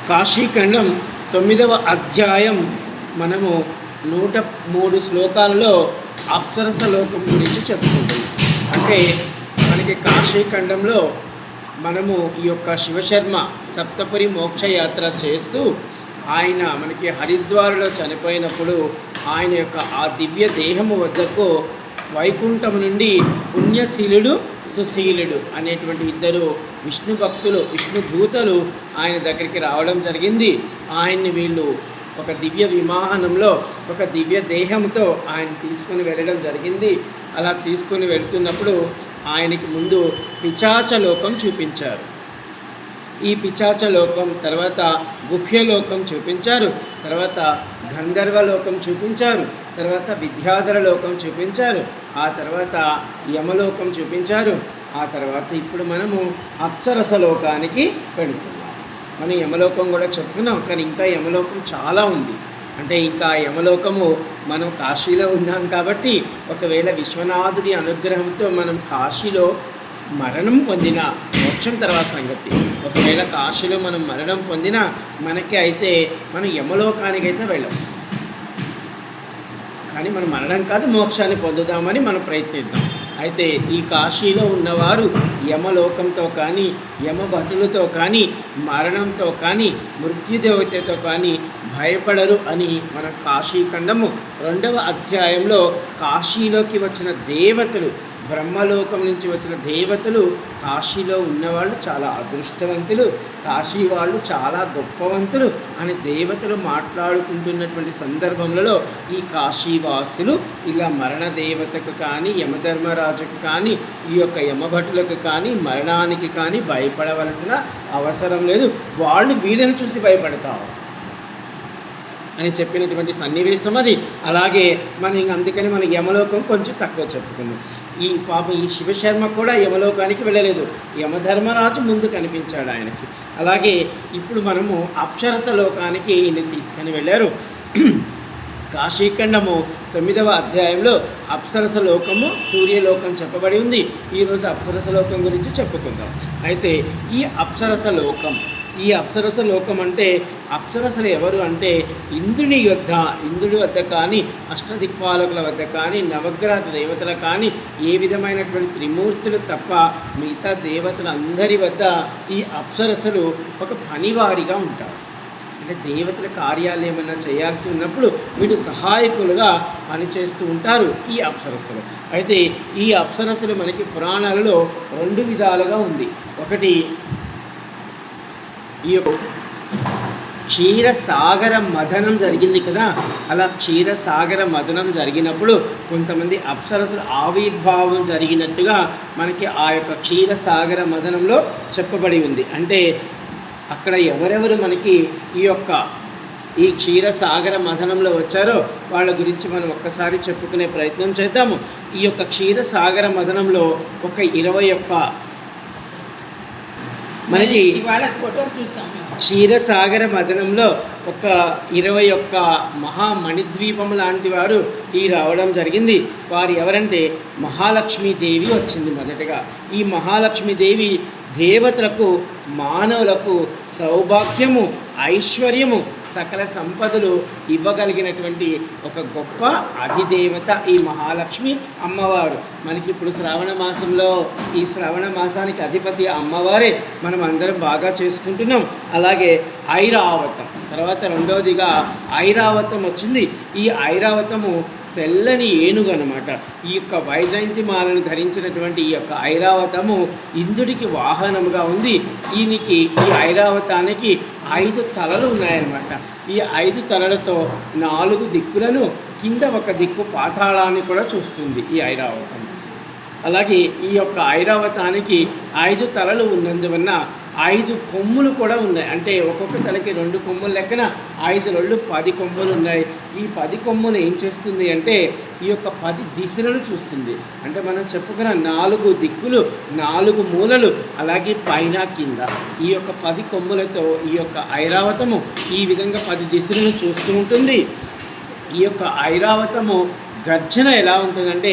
కాశీఖండం 9వ అధ్యాయం మనము 103 శ్లోకాలలో అప్సరస లోకం గురించి చెప్పుకుంటాం. అంటే మనకి కాశీఖండంలో మనము ఈ యొక్క శివశర్మ సప్తపురి మోక్షయాత్ర చేస్తూ ఆయన మనకి హరిద్వార్లో చనిపోయినప్పుడు ఆయన యొక్క ఆ దివ్య దేహము వద్దకు వైకుంఠం నుండి పుణ్యశీలుడు సుశీలుడు అనేటువంటి ఇద్దరు విష్ణు భక్తులు విష్ణు దూతలు ఆయన దగ్గరికి రావడం జరిగింది. ఆయన్ని వీళ్ళు ఒక దివ్య విమానంలో ఒక దివ్య దేహంతో ఆయన తీసుకొని వెళ్ళడం జరిగింది. అలా తీసుకొని వెళుతున్నప్పుడు ఆయనకి ముందు పిశాచలోకం చూపించారు. ఈ పిశాచలోకం తర్వాత గుహ్యలోకం చూపించారు, తర్వాత గంధర్వలోకం చూపించారు, తర్వాత విద్యాధర లోకం చూపించారు, ఆ తర్వాత యమలోకం చూపించారు. ఆ తర్వాత ఇప్పుడు మనము అప్సరస లోకానికి వెళుతున్నాం. మనం యమలోకం కూడా చెప్పుకున్నాం, కానీ ఇంకా యమలోకం చాలా ఉంది. అంటే ఇంకా యమలోకము మనం కాశీలో ఉన్నాం కాబట్టి ఒకవేళ విశ్వనాథుడి అనుగ్రహంతో మనం కాశీలో మరణం పొందిన మోక్షం తర్వాత సంగతి. ఒకవేళ కాశీలో మనం మరణం పొందినా మనకి అయితే మనం యమలోకానికి అయితే వెళ్ళాం, కానీ మనం మరణం కాదు మోక్షాన్ని పొందుదామని మనం ప్రయత్నిద్దాం. అయితే ఈ కాశీలో ఉన్నవారు యమలోకంతో కానీ యమభటులతో కానీ మరణంతో కానీ మృత్యుదేవతతో కానీ భయపడరు అని మన కాశీఖండము 2వ అధ్యాయంలో కాశీలోకి వచ్చిన దేవతలు, బ్రహ్మలోకం నుంచి వచ్చిన దేవతలు కాశీలో ఉన్నవాళ్ళు చాలా అదృష్టవంతులు, కాశీ వాళ్ళు చాలా గొప్పవంతులు అని దేవతలు మాట్లాడుకుంటున్నటువంటి సందర్భంలో ఈ కాశీవాసులు ఇలా మరణ దేవతకు కానీ యమధర్మరాజుకు కానీ ఈ యొక్క యమభటులకు కానీ మరణానికి కానీ భయపడవలసిన అవసరం లేదు, వాళ్ళు వీళ్ళని చూసి భయపడతారు అని చెప్పినటువంటి సన్నివేశం అది. అలాగే మనం అందుకని మన యమలోకం కొంచెం తక్కువ చెప్పుకున్నాం. ఈ పాపం ఈ శివశర్మ కూడా యమలోకానికి వెళ్ళలేదు, యమధర్మరాజు ముందు కనిపించాడు ఆయనకి. అలాగే ఇప్పుడు మనము అప్సరస లోకానికి ఈయన తీసుకొని వెళ్ళారు. కాశీఖండము 9వ అధ్యాయంలో అప్సరస లోకము సూర్యలోకం చెప్పబడి ఉంది. ఈరోజు అప్సరస లోకం గురించి చెప్పుకుందాం. అయితే ఈ అప్సరస లోకం అంటే అప్సరసలు ఎవరు అంటే ఇంద్రుడి వద్ద కానీ అష్టదిక్పాలకుల వద్ద కానీ నవగ్రహ దేవతల కానీ ఏ విధమైనటువంటి త్రిమూర్తులు తప్ప మిగతా దేవతలందరి వద్ద ఈ అప్సరసలు ఒక పనివారిగా ఉంటారు. అంటే దేవతల కార్యాలు ఏమైనా చేయాల్సి ఉన్నప్పుడు వీళ్ళు సహాయకులుగా పనిచేస్తూ ఉంటారు ఈ అప్సరసలు. అయితే ఈ అప్సరసలు మనకి పురాణాలలో 2 విధాలుగా ఉంది. ఒకటి ఈ యొక్క క్షీరసాగర మథనం జరిగింది కదా, అలా క్షీరసాగర మథనం జరిగినప్పుడు కొంతమంది అప్సరసలు ఆవిర్భావం జరిగినట్టుగా మనకి ఆ యొక్క క్షీరసాగర మథనంలో చెప్పబడి ఉంది. అంటే అక్కడ ఎవరెవరు మనకి ఈ క్షీరసాగర మథనంలో వచ్చారో వాళ్ళ గురించి మనం ఒక్కసారి చెప్పుకునే ప్రయత్నం చేద్దాము. ఈ యొక్క క్షీరసాగర మథనంలో ఒక 21 మనకి క్షీరసాగర మథనంలో ఒక 21 మహామణిద్వీపం లాంటి వారు రావడం జరిగింది. వారు ఎవరంటే మహాలక్ష్మీదేవి వచ్చింది మొదటగా. ఈ మహాలక్ష్మీదేవి దేవతలకు మానవులకు సౌభాగ్యము ఐశ్వర్యము సకల సంపదలు ఇవ్వగలిగినటువంటి ఒక గొప్ప అధిదేవత ఈ మహాలక్ష్మి అమ్మవారు. మనకి ఇప్పుడు శ్రావణ మాసంలో ఈ శ్రావణ మాసానికి అధిపతి అమ్మవారే మనం అందరం బాగా చేసుకుంటున్నాం. అలాగే ఐరావతం తర్వాత 2వదిగా ఐరావతం వచ్చింది. ఈ ఐరావతము తెల్లని ఏనుగు అనమాట. ఈ యొక్క వైజయంతిమాలను ధరించినటువంటి ఈ యొక్క ఐరావతము ఇంద్రుడికి వాహనముగా ఉంది. ఈ ఐరావతానికి 5 తలలు ఉన్నాయన్నమాట. ఈ 5 తలలతో 4 దిక్కులను కింద ఒక దిక్కు పాతాళాన్ని కూడా చూస్తుంది ఈ ఐరావతం. అలాగే ఈ యొక్క ఐరావతానికి 5 తలలు ఉన్నందువలన 5 కొమ్ములు కూడా ఉన్నాయి. అంటే ఒక్కొక్క తలకి 2 కొమ్ములు లెక్కన 5 రెళ్ళు 10 కొమ్ములు ఉన్నాయి. ఈ 10 కొమ్ములు ఏం చేస్తుంది అంటే ఈ యొక్క 10 దిశలను చూస్తుంది. అంటే మనం చెప్పుకున్న 4 దిక్కులు 4 మూలలు అలాగే పైన కింద ఈ యొక్క 10 కొమ్ములతో ఈ యొక్క ఐరావతము ఈ విధంగా 10 దిశలను చూస్తూ ఉంటుంది. ఈ యొక్క ఐరావతము గర్జన ఎలా ఉంటుందంటే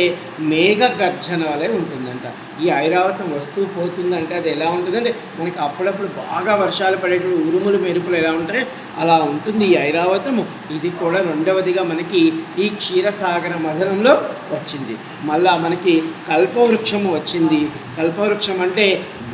మేఘ గర్జన వలె ఉంటుందంట. ఈ ఐరావతం వస్తూ పోతుందంటే అది ఎలా ఉంటుందంటే మనకి అప్పుడప్పుడు బాగా వర్షాలు పడేటప్పుడు ఉరుములు మెరుపులు ఎలా ఉంటాయి అలా ఉంటుంది ఈ ఐరావతము. ఇది కూడా రెండవదిగా మనకి ఈ క్షీరసాగర మథనంలో వచ్చింది. మళ్ళా మనకి కల్పవృక్షము వచ్చింది. కల్పవృక్షం అంటే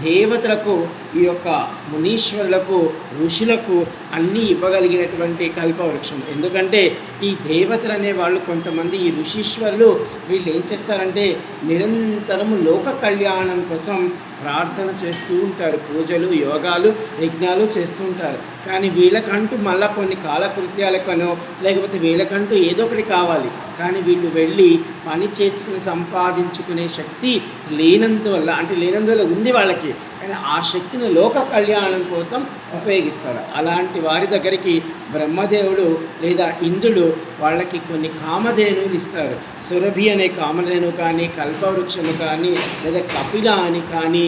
దేవతలకు, ఈ యొక్క మునీశ్వరులకు, ఋషులకు అన్నీ ఇవ్వగలిగినటువంటి కల్పవృక్షం. ఎందుకంటే ఈ దేవతలు అనే వాళ్ళు కొంతమంది, ఈ ఋషీశ్వరులు వీళ్ళు ఏం చేస్తారంటే నిరంతరము లోక కళ్యాణం కోసం ప్రార్థన చేస్తూ ఉంటారు. పూజలు, యోగాలు, యజ్ఞాలు చేస్తూ ఉంటారు. కానీ వీళ్ళకంటూ మళ్ళీ కొన్ని కాలకృత్యాలకనో లేకపోతే వీళ్ళకంటూ ఏదో ఒకటి కావాలి. కానీ వీళ్ళు వెళ్ళి పని చేసుకుని సంపాదించుకునే శక్తి లేనందువల్ల, అంటే లేనందువల్ల ఉంది వాళ్ళకి, కానీ ఆ శక్తిని లోక కళ్యాణం కోసం ఉపయోగిస్తారు. అలాంటి వారి దగ్గరికి బ్రహ్మదేవుడు లేదా ఇంద్రుడు వాళ్ళకి కొన్ని కామధేనువులు ఇస్తారు. సురభి అనే కామధేను కానీ, కల్పవృక్షము కానీ, లేదా కపిల అని కానీ,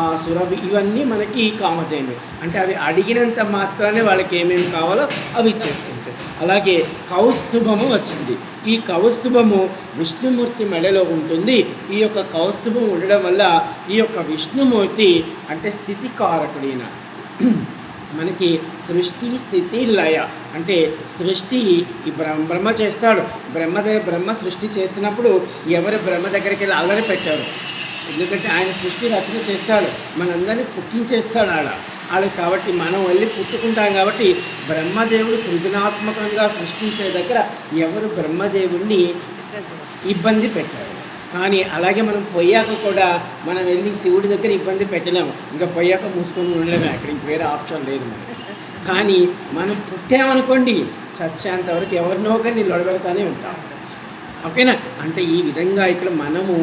ఆ సురభి, ఇవన్నీ మనకి కామధేను. అంటే అవి అడిగినంత మాత్రానే వాళ్ళకి ఏమేమి కావాలో అవి ఇచ్చేస్తుంటాయి. అలాగే కౌస్తుభము వచ్చింది. ఈ కౌస్తుభము విష్ణుమూర్తి మెడలో ఉంటుంది. ఈ యొక్క కౌస్తుభం ఉండడం వల్ల ఈ యొక్క విష్ణుమూర్తి అంటే స్థితికారకుడైన, మనకి సృష్టి స్థితి లయ, అంటే సృష్టి ఈ బ్రహ్మ చేస్తాడు. బ్రహ్మ సృష్టి చేస్తున్నప్పుడు ఎవరు బ్రహ్మ దగ్గరికి వెళ్ళి అల్లరి పెట్టారు. ఎందుకంటే ఆయన సృష్టి రచన చేస్తాడు, మనందరినీ పుట్టించేస్తాడు ఆడ కాబట్టి మనం వెళ్ళి పుట్టుకుంటాం. కాబట్టి బ్రహ్మదేవుడు సృజనాత్మకంగా సృష్టించే దగ్గర ఎవరు బ్రహ్మదేవుడిని ఇబ్బంది పెట్టారు. కానీ అలాగే మనం పోయాక కూడా మనం వెళ్ళి శివుడి దగ్గర ఇబ్బంది పెట్టలేము. ఇంకా పోయాక మూసుకొని ఉండలేము, అక్కడ ఇంక వేరే ఆప్షన్ లేదు మనకి. కానీ మనం పుట్టామనుకోండి, చచ్చేంతవరకు ఎవరినో ఒకరిని లొడబెడతానే ఉంటాం. ఓకేనా? అంటే ఈ విధంగా ఇక్కడ మనము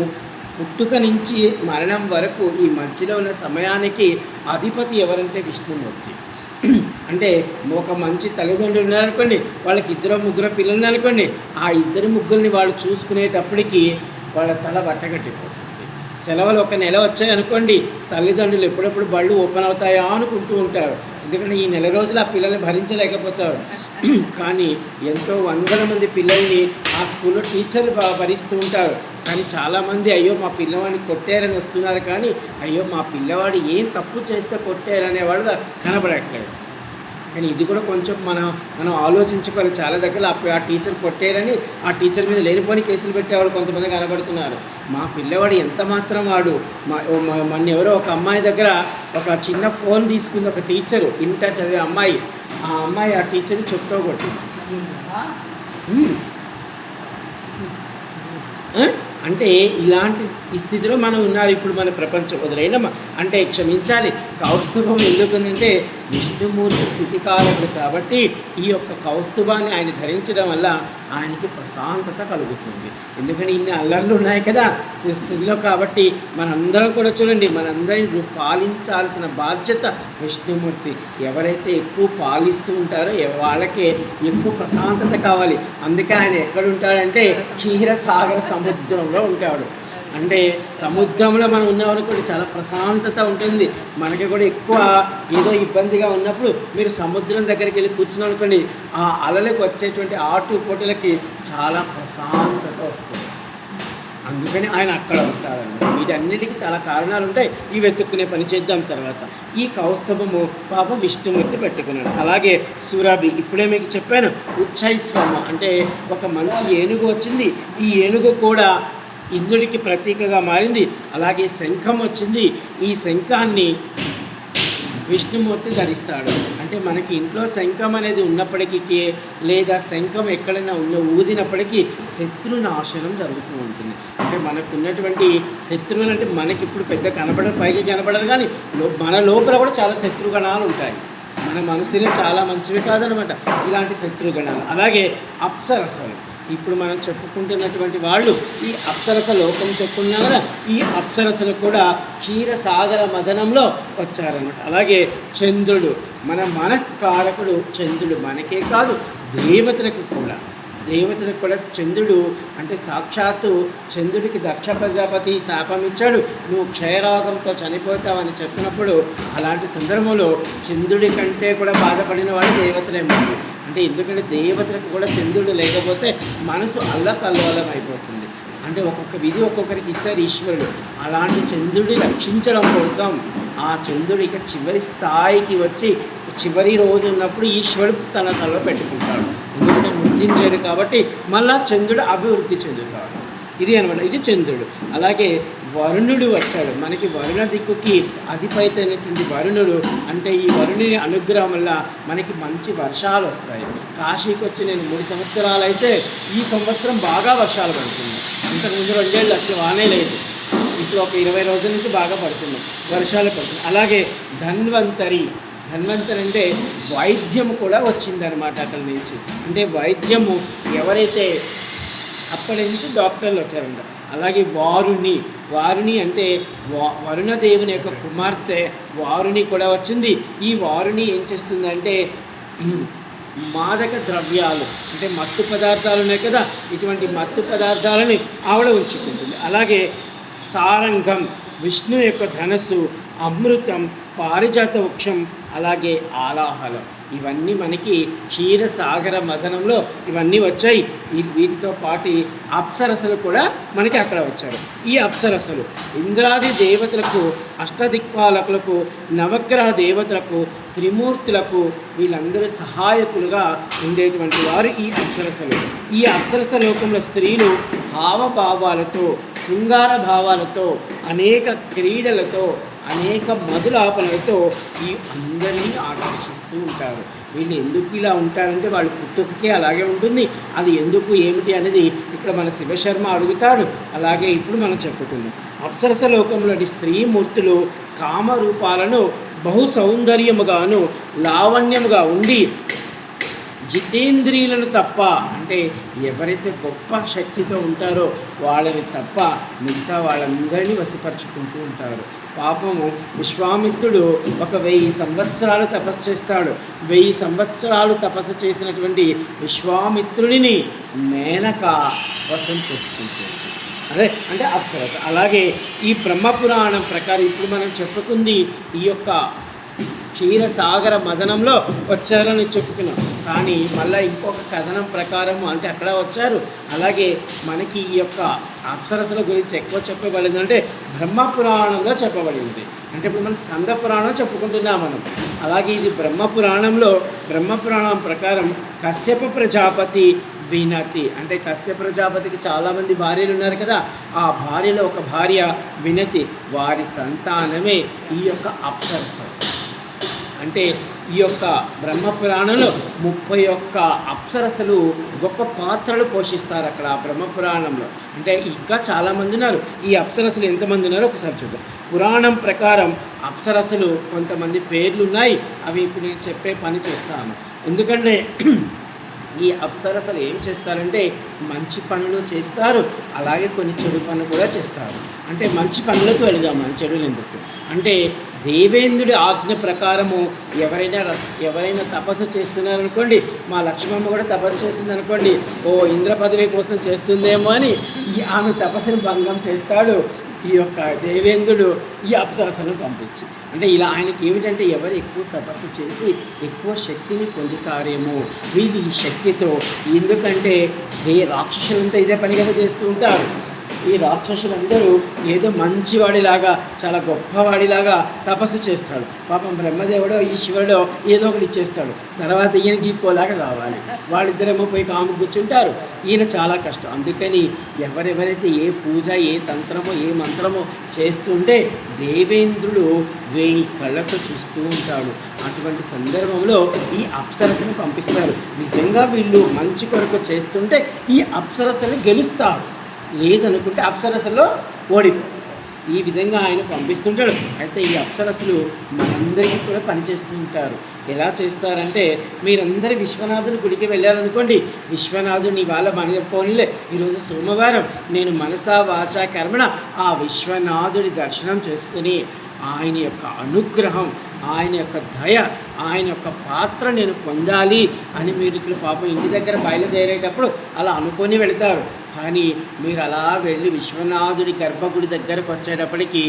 పుట్టుక నుంచి మరణం వరకు ఈ మధ్యలో ఉన్న సమయానికి అధిపతి ఎవరంటే విష్ణుమూర్తి. అంటే ఒక మంచి తల్లిదండ్రులు ఉన్నారనుకోండి, వాళ్ళకి 2-3 పిల్లలు ఉన్నారనుకోండి, ఆ 2-3 వాళ్ళు చూసుకునేటప్పటికి వాళ్ళ తల బట్టగట్టిపోతుంది. సెలవులు ఒక నెల వచ్చాయనుకోండి, తల్లిదండ్రులు ఎప్పుడెప్పుడు బళ్ళు ఓపెన్ అవుతాయా అనుకుంటూ ఉంటారు. ఎందుకంటే ఈ నెల రోజులు ఆ పిల్లల్ని భరించలేకపోతారు. కానీ ఎంతో వందల మంది పిల్లల్ని ఆ స్కూల్లో టీచర్లు భరిస్తూ ఉంటారు. కానీ చాలామంది అయ్యో మా పిల్లవాడిని కొట్టారని వస్తున్నారు, కానీ అయ్యో మా పిల్లవాడు ఏం తప్పు చేస్తే కొట్టారనేవాడు కనబడట్లేదు. కానీ ఇది కూడా కొంచెం మనం ఆలోచించుకోవాలి. చాలా దగ్గర ఆ టీచర్ కొట్టారని ఆ టీచర్ మీద లేనిపోని కేసులు పెట్టేవాళ్ళు కొంతమంది కనబడుతున్నారు. మా పిల్లవాడు ఎంత మాత్రం వాడు మన ఎవరో ఒక అమ్మాయి దగ్గర ఒక చిన్న ఫోన్ తీసుకుంది ఒక టీచరు, ఇంటర్ చదివే అమ్మాయి. ఆ అమ్మాయి ఆ టీచర్ని చెప్తూ కొట్టింది. అంటే ఇలాంటి స్థితిలో మనం ఉన్నారు ఇప్పుడు మన ప్రపంచం. వదిలేనమ్మా అంటే క్షమించాలి. కౌస్తుభం ఎందుకంటే విష్ణుమూర్తి స్థితికారకుడు కాబట్టి ఈ యొక్క కౌస్తుభాన్ని ఆయన ధరించడం వల్ల ఆయనకి ప్రశాంతత కలుగుతుంది. ఎందుకని ఇన్ని అల్లర్లు ఉన్నాయి కదా స్థితిలో. కాబట్టి మనందరం కూడా చూడండి, మనందరినీ పాలించాల్సిన బాధ్యత విష్ణుమూర్తి. ఎవరైతే ఎక్కువ పాలిస్తూ ఉంటారో వాళ్ళకే ఎక్కువ ప్రశాంతత కావాలి. అందుకే ఆయన ఎక్కడుంటాడంటే క్షీరసాగర సముద్రంలో ఉంటాడు. అంటే సముద్రంలో మనం ఉన్నామనుకోండి చాలా ప్రశాంతత ఉంటుంది. మనకి కూడా ఎక్కువ ఏదో ఇబ్బందిగా ఉన్నప్పుడు మీరు సముద్రం దగ్గరికి వెళ్ళి కూర్చున్నాం అనుకోండి, ఆ అలలకు వచ్చేటువంటి ఆటుపోటులకి చాలా ప్రశాంతత వస్తుంది. అందుకని ఆయన అక్కడ ఉంటాడండి. వీటన్నిటికీ చాలా కారణాలు ఉంటాయి. ఈ వెతుక్కునే పని చేద్దాం. తర్వాత ఈ కౌస్తభము పాపం విష్ణుమూర్తి పెట్టుకున్నాడు. అలాగే సురభి ఇప్పుడే మీకు చెప్పాను. ఉచ్చైస్వమ అంటే ఒక మంచి ఏనుగు వచ్చింది. ఈ ఏనుగు కూడా ఇంద్రుడికి ప్రతీకగా మారింది. అలాగే శంఖం వచ్చింది. ఈ శంఖాన్ని విష్ణుమూర్తి ధరిస్తాడు. అంటే మనకి ఇంట్లో శంఖం అనేది ఉన్నప్పటికీ లేదా శంఖం ఎక్కడైనా ఊదినప్పటికీ శత్రునాశనం జరుగుతూ ఉంటుంది. అంటే మనకు ఉన్నటువంటి శత్రువులు అంటే మనకి ఇప్పుడు పెద్ద కనపడరు, పైకి కనపడరు, కానీ మన లోపల కూడా చాలా శత్రుగణాలు ఉంటాయి. మన మనసునే చాలా మంచివి కాదనమాట ఇలాంటి శత్రుగణాలు. అలాగే అప్సరసలు ఇప్పుడు మనం చెప్పుకుంటున్నటువంటి వాళ్ళు ఈ అప్సరస లోకం చెప్పుకున్నా కదా, ఈ అప్సరసలు కూడా క్షీరసాగర మదనంలో వచ్చారన్నమాట. అలాగే చంద్రుడు మన మనఃకారకుడు చంద్రుడు, మనకే కాదు దేవతలకు కూడా చంద్రుడు అంటే సాక్షాత్తు చంద్రుడికి దక్ష ప్రజాపతి శాపం ఇచ్చాడు, నువ్వు క్షయరోగంతో చనిపోతావని చెప్పినప్పుడు అలాంటి సందర్భంలో చంద్రుడి కంటే కూడా బాధపడిన వాడు దేవతలే. అంటే ఎందుకంటే దేవతలకు కూడా చంద్రుడు లేకపోతే మనసు అల్లకల్లోలం అయిపోతుంది. అంటే ఒక్కొక్క విధి ఒక్కొక్కరికి ఇచ్చారు ఈశ్వరుడు. అలాంటి చంద్రుడిని రక్షించడం కోసం ఆ చంద్రుడు ఇక చివరి స్థాయికి వచ్చి చివరి రోజు ఉన్నప్పుడు ఈశ్వరుడు తన తలలో పెట్టుకుంటాడు. ఎందుకంటే మృత్యుంజయుడు కాబట్టి మళ్ళా చంద్రుడు అభివృద్ధి చెందుతాడు. ఇది అనమాట, ఇది చంద్రుడు. అలాగే వరుణుడు వచ్చాడు. మనకి వరుణ దిక్కుకి అధిపతి అయినటువంటి వరుణుడు. అంటే ఈ వరుణుని అనుగ్రహం వల్ల మనకి మంచి వర్షాలు వస్తాయి. కాశీకి వచ్చి నేను 3 సంవత్సరాలు అయితే ఈ సంవత్సరం బాగా వర్షాలు పడుతుంది. ఇంతకుముందు 2 ఏళ్ళు అసలు వానే లేదు. ఇప్పుడు ఒక 20 రోజుల నుంచి బాగా పడుతుంది, వర్షాలు పడుతుంది. అలాగే ధన్వంతరి అంటే వైద్యము కూడా వచ్చిందనమాట అక్కడి నుంచి. అంటే వైద్యము ఎవరైతే అప్పటి నుంచి డాక్టర్లు వచ్చారంట. అలాగే వారుని అంటే వరుణదేవుని యొక్క కుమార్తె వారుని కూడా వచ్చింది. ఈ వారుని ఏం చేస్తుందంటే మాదక ద్రవ్యాలు అంటే మత్తు పదార్థాలు ఉన్నాయి కదా, ఇటువంటి మత్తు పదార్థాలని ఆవిడ ఉంచుకుంటుంది. అలాగే సారంగం విష్ణు యొక్క ధనస్సు, అమృతం, పారిజాత వృక్షం, అలాగే ఆలాహలం, ఇవన్నీ మనకి క్షీరసాగర మదనంలో ఇవన్నీ వచ్చాయి. వీటితో పాటు అప్సరసలు కూడా మనకి అక్కడ వచ్చారు. ఈ అప్సరసలు ఇంద్రాది దేవతలకు, అష్టదిక్పాలకులకు, నవగ్రహ దేవతలకు, త్రిమూర్తులకు వీళ్ళందరూ సహాయకులుగా ఉండేటువంటి వారు ఈ అప్సరసలు. ఈ అప్సరస లోకంలో స్త్రీలు హావభావాలతో, శృంగార భావాలతో, అనేక క్రీడలతో, అనేక మధులాపనలతో ఈ అందరినీ ఆకర్షిస్తూ ఉంటారు. వీళ్ళు ఎందుకు ఇలా ఉంటారంటే వాళ్ళ పుట్టుకకే అలాగే ఉంటుంది. అది ఎందుకు ఏమిటి అనేది ఇక్కడ మన శివశర్మ అడుగుతాడు. అలాగే ఇప్పుడు మనం చెప్పుకుందాం. అప్సరస లోకంలోని స్త్రీమూర్తులు కామరూపాలను బహు సౌందర్యముగాను లావణ్యముగా ఉండి జితేంద్రియులను తప్ప, అంటే ఎవరైతే గొప్ప శక్తితో ఉంటారో వాళ్ళని తప్ప మిగతా వాళ్ళందరినీ వశపరుచుకుంటూ ఉంటారు. పాపము విశ్వామిత్రుడు 1000 సంవత్సరాలు తపస్సు చేస్తాడు. 1000 సంవత్సరాలు తపస్సు చేసినటువంటి విశ్వామిత్రుడిని మేనక వశం చేసుకుంటుంది. అదే అంటే అప్సరస. అలాగే ఈ బ్రహ్మపురాణం ప్రకారం ఇప్పుడు మనం చెప్పుకుంది ఈ యొక్క క్షీరసాగర మదనంలో వచ్చారని చెప్పుకున్నాం. కానీ మళ్ళీ ఇంకొక కథనం ప్రకారం అంటే అక్కడ వచ్చారు. అలాగే మనకి ఈ యొక్క అప్సరసల గురించి ఎక్కువ చెప్పబడింది అంటే బ్రహ్మపురాణంలో చెప్పబడింది. అంటే ఇప్పుడు మనం స్కంద పురాణం చెప్పుకుంటున్నాం మనం. అలాగే ఇది బ్రహ్మపురాణం ప్రకారం కశ్యప ప్రజాపతి వినతి, అంటే కశ్యప ప్రజాపతికి చాలామంది భార్యలు ఉన్నారు కదా, ఆ భార్యలో ఒక భార్య వినతి, వారి సంతానమే ఈ యొక్క అప్సరస. అంటే ఈ యొక్క బ్రహ్మపురాణంలో 31 అప్సరసలు గొప్ప పాత్రలు పోషిస్తారు అక్కడ ఆ బ్రహ్మపురాణంలో. అంటే ఇంకా చాలామంది ఉన్నారు. ఈ అప్సరసలు ఎంతమంది ఉన్నారో ఒకసారి చూద్దాం. పురాణం ప్రకారం అప్సరసలు కొంతమంది పేర్లు ఉన్నాయి. అవి ఇప్పుడు నేను చెప్పే పని చేస్తాను. ఎందుకంటే ఈ అప్సరసలు ఏం చేస్తారంటే మంచి పనులు చేస్తారు, అలాగే కొన్ని చెడు పనులు కూడా చేస్తారు. అంటే మంచి పనులకు వెళదాం, మన చెడులు ఎందుకు అంటే దేవేంద్రుడి ఆజ్ఞ ప్రకారము ఎవరైనా తపస్సు చేస్తున్నారనుకోండి, మా లక్ష్మమ్మ కూడా తపస్సు చేస్తుంది అనుకోండి, ఓ ఇంద్ర పదవి కోసం చేస్తుందేమో అని ఆమె తపస్సును భంగం చేస్తాడు ఈ యొక్క దేవేంద్రుడు ఈ అప్సరసను పంపించి. అంటే ఇలా ఆయనకి ఏమిటంటే ఎవరు ఎక్కువ తపస్సు చేసి ఎక్కువ శక్తిని పొందుతారేమో వీళ్ళు ఈ శక్తితో. ఎందుకంటే రాక్షసులంతా ఇదే పనిగా చేస్తూ ఉంటారు. ఈ రాక్షసులందరూ ఏదో మంచివాడిలాగా చాలా గొప్పవాడిలాగా తపస్సు చేస్తాడు. పాపం బ్రహ్మదేవుడో ఈశ్వరుడో ఏదో ఒకటి ఇచ్చేస్తాడు. తర్వాత ఈయనకి ఈకోలాగా కావాలి. వాళ్ళిద్దరేమో పోయి కాము కూర్చుంటారు. ఈయన చాలా కష్టం. అందుకని ఎవరెవరైతే ఏ పూజ, ఏ తంత్రమో, ఏ మంత్రమో చేస్తుంటే దేవేంద్రుడు 1000 కళ్ళతో చూస్తూ ఉంటాడు. అటువంటి సందర్భంలో ఈ అప్సరసను పంపిస్తారు. నిజంగా వీళ్ళు మంచి కొరకు చేస్తుంటే ఈ అప్సరసను గెలుస్తారు, లేదనుకుంటే అప్సరసలో ఓడిపోతారు. ఈ విధంగా ఆయన పంపిస్తుంటాడు. అయితే ఈ అప్సరసలు మనందరికీ కూడా పనిచేస్తూ ఉంటారు. ఎలా చేస్తారంటే మీరందరూ విశ్వనాథుని గుడికి వెళ్ళారనుకోండి, విశ్వనాథుని ఇవాళ మన పోనీలే ఈరోజు సోమవారం నేను మనసా వాచా కర్మణ ఆ విశ్వనాథుడి దర్శనం చేసుకుని ఆయన యొక్క అనుగ్రహం, ఆయన యొక్క దయ, ఆయన యొక్క పాత్ర నేను పొందాలి అని మీరు ఇక్కడ పాపం ఇంటి దగ్గర బయలుదేరేటప్పుడు అలా అనుకొని వెళతారు. కానీ మీరు అలా వెళ్ళి విశ్వనాథుడి గర్భగుడి దగ్గరకు వచ్చేటప్పటికి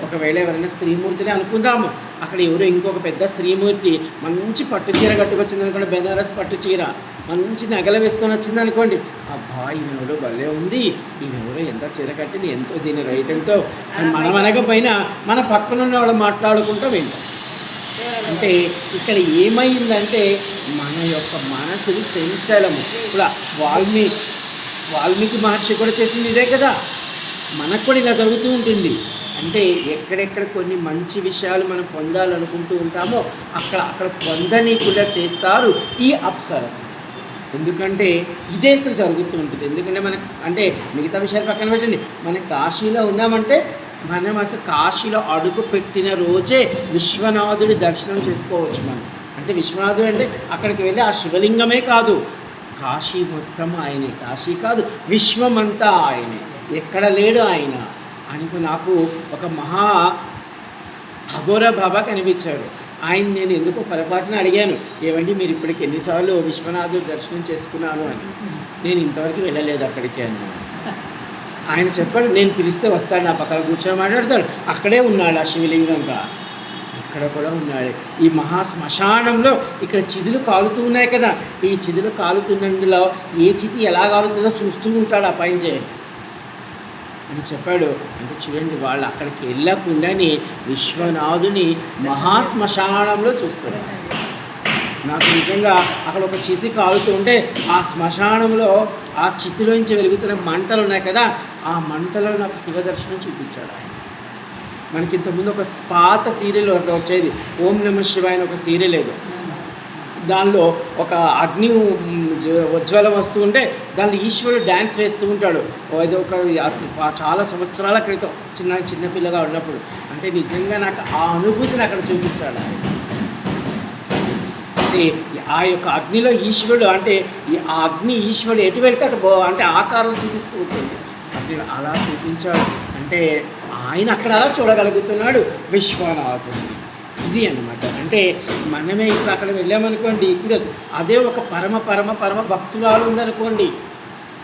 ఒకవేళ ఎవరైనా స్త్రీమూర్తిని అనుకుందాము, అక్కడ ఎవరో ఇంకొక పెద్ద స్త్రీమూర్తి మంచి పట్టు చీర కట్టుకొచ్చింది అనుకోండి, బెనారస్ పట్టు చీర మంచి నగలు వేసుకొని వచ్చింది అనుకోండి, అబ్బా ఈమెవరో భలే ఉంది, ఈమెవరో ఎంత చీర కట్టింది, ఎంతో దీని రైట్ ఎంతో అని మనం అనకపోయినా మన పక్కనున్న వాళ్ళు మాట్లాడుకుంటూ వింటాం. అంటే ఇక్కడ ఏమైందంటే మన యొక్క మనసుని చంచలము. ఇప్పుడు వాల్మీకి మహర్షి కూడా చేసింది ఇదే కదా, మనకు కూడా ఇలా జరుగుతూ ఉంటుంది. అంటే ఎక్కడెక్కడ కొన్ని మంచి విషయాలు మనం పొందాలనుకుంటూ ఉంటామో అక్కడ పొందనీకులా చేస్తారు ఈ అప్సరస్. ఎందుకంటే ఇదే ఇక్కడ జరుగుతూ ఉంటుంది. ఎందుకంటే మనకు అంటే మిగతా విషయాలు పక్కన పెట్టండి, మనం కాశీలో ఉన్నామంటే మనం అసలు కాశీలో అడుగు పెట్టిన రోజే విశ్వనాథుడి దర్శనం చేసుకోవచ్చు మనం. అంటే విశ్వనాథుడు అంటే అక్కడికి వెళ్ళి ఆ శివలింగమే కాదు, కాశీ మొత్తం ఆయనే, కాశీ కాదు విశ్వమంతా ఆయనే, ఎక్కడ లేడు ఆయన అని నాకు ఒక మహా అఘోర బాబా కనిపించాడు. ఆయన నేను ఎందుకో పొరపాటున అడిగాను, ఏమండి మీరు ఇప్పటికి ఎన్నిసార్లు విశ్వనాథుడు దర్శనం చేసుకున్నాను అని. నేను ఇంతవరకు వెళ్ళలేదు అక్కడికి అన్నాను. ఆయన చెప్పాడు, నేను పిలిస్తే వస్తాడు, నా పక్కన కూర్చొని మాట్లాడతాడు, అక్కడే ఉన్నాడు ఆ శివలింగంగా, ఇక్కడ కూడా ఉన్నాడు. ఈ మహా శ్మశానంలో ఇక్కడ చిదులు కాలుతూ ఉన్నాయి కదా, ఈ చిదులు కాలుతున్నందులో ఏ చితి ఎలా కాలుతుందో చూస్తూ ఉంటాడు ఆ పైన అని చెప్పాడు. అంటే చూడండి, వాళ్ళు అక్కడికి వెళ్ళకుండానే విశ్వనాథుని మహాశ్మశానంలో చూస్తారు. నాకు నిజంగా అక్కడ ఒక చితి కాలుతూ ఉంటే ఆ శ్మశానంలో ఆ చితిలోంచి వెలుగుతున్న మంటలు ఉన్నాయి కదా, ఆ మంటలో నాకు శివదర్శనం చూపించాడు ఆయన. మనకి ఇంతకుముందు ఒక పాత సీరియల్ వచ్చేది, ఓం నమ శివాయ అని ఒక సీరియల్ ఏదో, దానిలో ఒక అగ్ని ఉజ్వలం వస్తూ ఉంటే దానిలో ఈశ్వరుడు డ్యాన్స్ వేస్తూ ఉంటాడు. అది ఒక చాలా సంవత్సరాల క్రితం చిన్న పిల్లగా ఉన్నప్పుడు. అంటే నిజంగా నాకు ఆ అనుభూతిని అక్కడ చూపించాడు. అంటే ఆ యొక్క అగ్నిలో ఈశ్వరుడు, అంటే ఆ అగ్ని ఈశ్వరుడు ఎటు వెళ్తే అటు అంటే ఆకారం చూపిస్తూ ఉంటుంది. అంటే అలా చూపించాడు. అంటే ఆయన అక్కడ అలా చూడగలుగుతున్నాడు విశ్వనాథుడిని. ఇది అన్నమాట. అంటే మనమే ఇప్పుడు అక్కడ వెళ్ళామనుకోండి, ఇది అదే ఒక పరమ భక్తురాలు ఉందనుకోండి,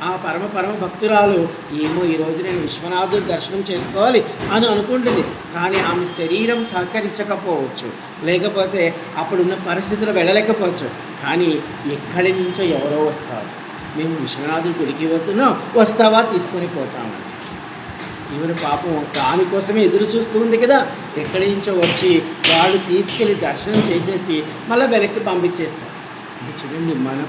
ఆ పరమ భక్తురాలు ఏమో ఈరోజు నేను విశ్వనాథుడి దర్శనం చేసుకోవాలి అని అనుకుంటుంది, కానీ ఆమె శరీరం సహకరించకపోవచ్చు, లేకపోతే అప్పుడున్న పరిస్థితులు వెళ్ళలేకపోవచ్చు, కానీ ఎక్కడి నుంచో ఎవరో వస్తారు, మేము విశ్వనాథుడి గుడికి పోతున్నాం, వస్తావా తీసుకొని పోతామని. ఈమెను పాపం దానికోసమే ఎదురు చూస్తూ ఉంది కదా, ఎక్కడి నుంచో వచ్చి వాళ్ళు తీసుకెళ్ళి దర్శనం చేసేసి మళ్ళీ వెనక్కి పంపించేస్తారు. అంటే చూడండి, మన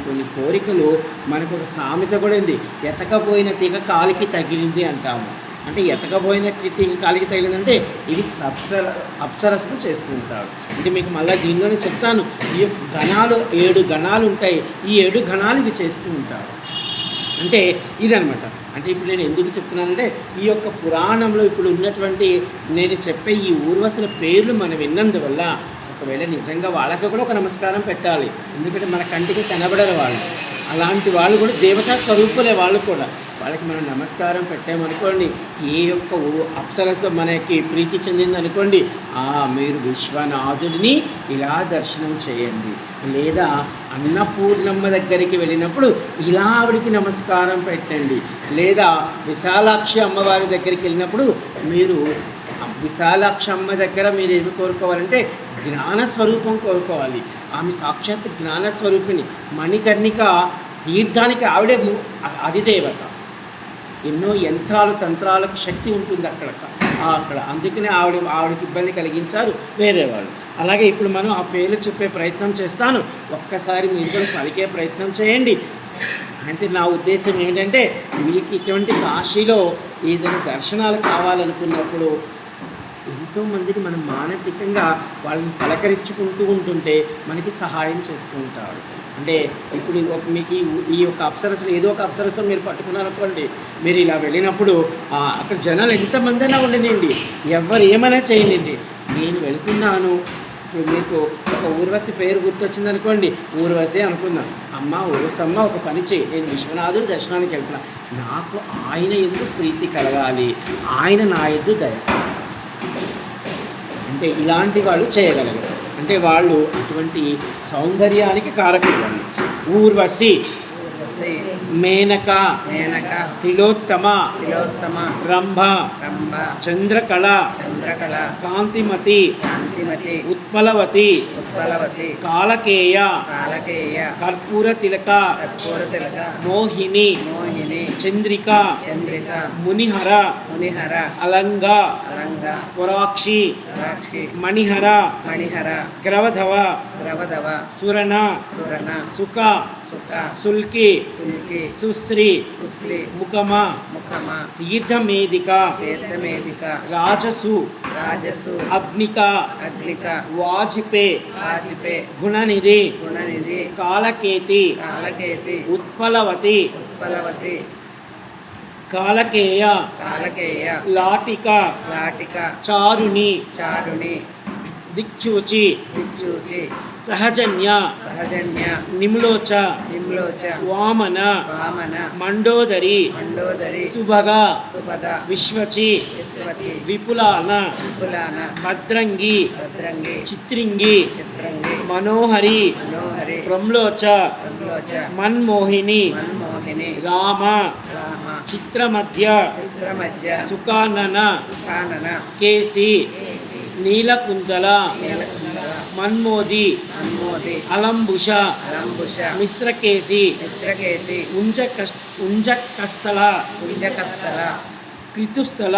కొన్ని కోరికలు, మనకు ఒక సామెత కూడా ఉంది, ఎతకపోయిన తీగ కాలికి తగిలింది అంటాము. అంటే ఎతకపోయిన తీగ కాలికి తగిలిందంటే ఇది అప్సరస్సు చేస్తూ ఉంటారు. అంటే మీకు మళ్ళీ దీనిలోనే చెప్తాను, ఈ యొక్క గణాలు 7 గణాలు ఉంటాయి, ఈ 7 గణాలు ఇవి చేస్తూ ఉంటారు. అంటే ఇదనమాట. అంటే ఇప్పుడు నేను ఎందుకు చెప్తున్నానంటే ఈ యొక్క పురాణంలో ఇప్పుడు ఉన్నటువంటి నేను చెప్పే ఈ ఊర్వశుల పేర్లు మనం విన్నందువల్ల ఒకవేళ నిజంగా వాళ్ళకి కూడా ఒక నమస్కారం పెట్టాలి. ఎందుకంటే మన కంటికి కనబడని వాళ్ళు, అలాంటి వాళ్ళు కూడా దేవతా స్వరూపులే వాళ్ళు కూడా. వాళ్ళకి మనం నమస్కారం పెట్టామనుకోండి, ఏ యొక్క అప్సరస్సు మనకి ప్రీతి చెందిందనుకోండి, మీరు విశ్వనాథుడిని ఇలా దర్శనం చేయండి. లేదా అన్నపూర్ణమ్మ దగ్గరికి వెళ్ళినప్పుడు ఇలా ఆవిడికి నమస్కారం పెట్టండి. లేదా విశాలాక్షి అమ్మవారి దగ్గరికి వెళ్ళినప్పుడు మీరు విశాలాక్షి అమ్మ దగ్గర మీరు ఏమి కోరుకోవాలంటే జ్ఞానస్వరూపం కోరుకోవాలి. ఆమె సాక్షాత్ జ్ఞానస్వరూపిణి. మణికర్ణిక తీర్థానికి ఆవిడే అధిదేవత. ఎన్నో యంత్రాలు తంత్రాలకు శక్తి ఉంటుంది అక్కడ. అందుకనే ఆవిడకి ఇబ్బంది కలిగించారు వేరే వాళ్ళు. అలాగే ఇప్పుడు మనం ఆ పేర్లు చెప్పే ప్రయత్నం చేస్తాను, ఒక్కసారి మీరు కూడా పలికే ప్రయత్నం చేయండి. అంటే నా ఉద్దేశం ఏంటంటే, మీకు ఇటువంటి కాశీలో ఏదైనా దర్శనాలు కావాలనుకున్నప్పుడు ఎంతోమందిని మనం మానసికంగా వాళ్ళని పలకరించుకుంటూ ఉంటుంటే మనకి సహాయం చేస్తూ ఉంటారు. అంటే ఇప్పుడు మీకు ఈ యొక్క అప్సరస్సులు ఏదో ఒక అప్సరస్సు మీరు పట్టుకున్నారనుకోండి, మీరు ఇలా వెళ్ళినప్పుడు అక్కడ జనాలు ఎంతమంది అయినా ఉండనండి, ఎవరు ఏమైనా చేయండి, నేను వెళుతున్నాను. ఇప్పుడు మీకు ఒక ఊర్వశి పేరు గుర్తొచ్చిందనుకోండి, ఊర్వశి అనుకుందాం, ఊర్వశమ్మ ఒక పని చేయి, నేను విశ్వనాథుడు దర్శనానికి వెళ్తున్నా, నాకు ఆయన ఎందుకు ప్రీతి కలగాలి, ఆయన నా ఎద్దు దయ. అంటే ఇలాంటి వాళ్ళు చేయగలరు. అంటే వాళ్ళు అటువంటి సౌందర్యానికి కారకులు. ఊర్వశి వసి మేనక మేనక తిలోత్తమ తిలోత్తమ రంభ రంభ చంద్రకళ చంద్రకళ కాంతిమతి కాంతిమతి ఉత్పలవతి ఉత్పలవతి కాలకేయ కాలకేయ కర్పూర తిలక కర్పూర తిలక మోహిని మోహిని చంద్రిక చంద్రిక మునిహర మునిహర అలంగ అలంగ పురాక్షి రాక్షి మణిహర మణిహర గ్రవధవ ద్రవదవ సురణ సురణ సుఖ సుఖ సుల్కి సుల్కి సుశ్రీ సుశ్రీ ముఖమ ముఖమ తీర్థమేదిక తీర్థమేదిక రాజసు రాజసు అగ్నిక అగ్నిక వాజిపే వాజిపే గుణనిధి గుణనిధి కాలకేతి కాలకేతి ఉత్పలవతి ఉత్పలవతి కాలకేయ కాలకేయ లాటిక లాటిక చారుణి చారుణి దిక్చూచి దిక్సూచి సహజన్య సహజన్య నిమ్లోచ నిమ్లోచ వామన వామన మండోదరి మండోదరి సుభగ సుభగ విశ్వచి విశ్వతి విపులాన విపులాన భద్రంగి భద్రంగి చిత్రింగి చిత్రంగి మనోహరి మనోహరి ప్రమ్లోచ ప్రమ్లోచ మన్మోహిని మన్మోహిని రామ రామ చిత్రమధ్య చిత్రమధ్య సుకానన సుఖానన కేసి నీలకుంతల నీలకుందర మన్మోది మన్మోది అలంబుష అలంబుష మిశ్రకేసి మిశ్రకేతి ఉంజకస్థల కుంజకస్థల క్రితుస్థల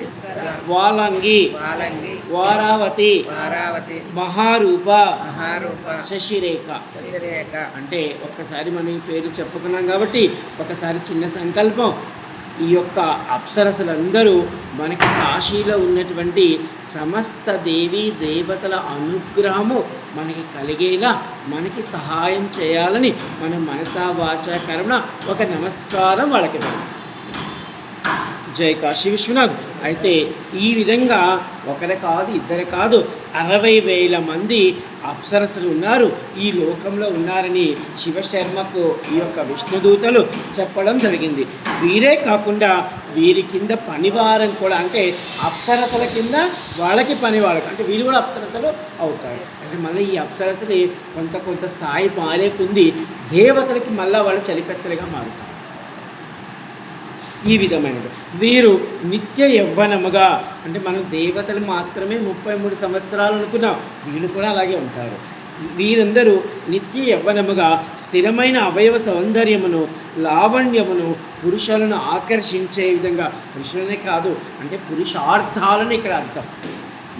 విస్థల వాలంగి వాలంగి వారావతి వారావతి మహారూప మహారూప శశిరేఖ శశిరేఖ అంటే ఒక్కసారి మనం ఈ పేరు చెప్పుకున్నాం కాబట్టి ఒకసారి చిన్న సంకల్పం. ఈ యొక్క అప్సరసలందరూ మనకి కాశీలో ఉన్నటువంటి సమస్త దేవీ దేవతల అనుగ్రహము మనకి కలిగేలా మనకి సహాయం చేయాలని మనం మనసా వాచా కర్మణ ఒక నమస్కారం వాళ్ళకి పెడతాం. జై కాశీ విశ్వనాథ్. అయితే ఈ విధంగా ఒకరు కాదు ఇద్దరు కాదు 60,000 మంది అప్సరసులు ఉన్నారు, ఈ లోకంలో ఉన్నారని శివశర్మకు ఈ యొక్క విష్ణుదూతలు చెప్పడం జరిగింది. వీరే కాకుండా వీరి కింద పనివారం కూడా, అంటే అప్సరసల కింద వాళ్ళకి పనివారం, అంటే వీరు కూడా అప్సరసలు అవుతారు. అంటే మళ్ళీ ఈ అప్సరసలు కొంత స్థాయి మారేకుంది, దేవతలకి మళ్ళీ వాళ్ళు చలికత్తెలుగా మారుతారు. ఈ విధమైనది వీరు నిత్య యవ్వనముగా, అంటే మనం దేవతలు మాత్రమే 33 సంవత్సరాలు అనుకున్నాం, వీళ్ళు కూడా అలాగే ఉంటారు. వీరందరూ నిత్య యవ్వనముగా స్థిరమైన అవయవ సౌందర్యమును లావణ్యమును పురుషులను ఆకర్షించే విధంగా, పురుషులనే కాదు అంటే పురుషార్థాలను ఇక్కడ అర్థం.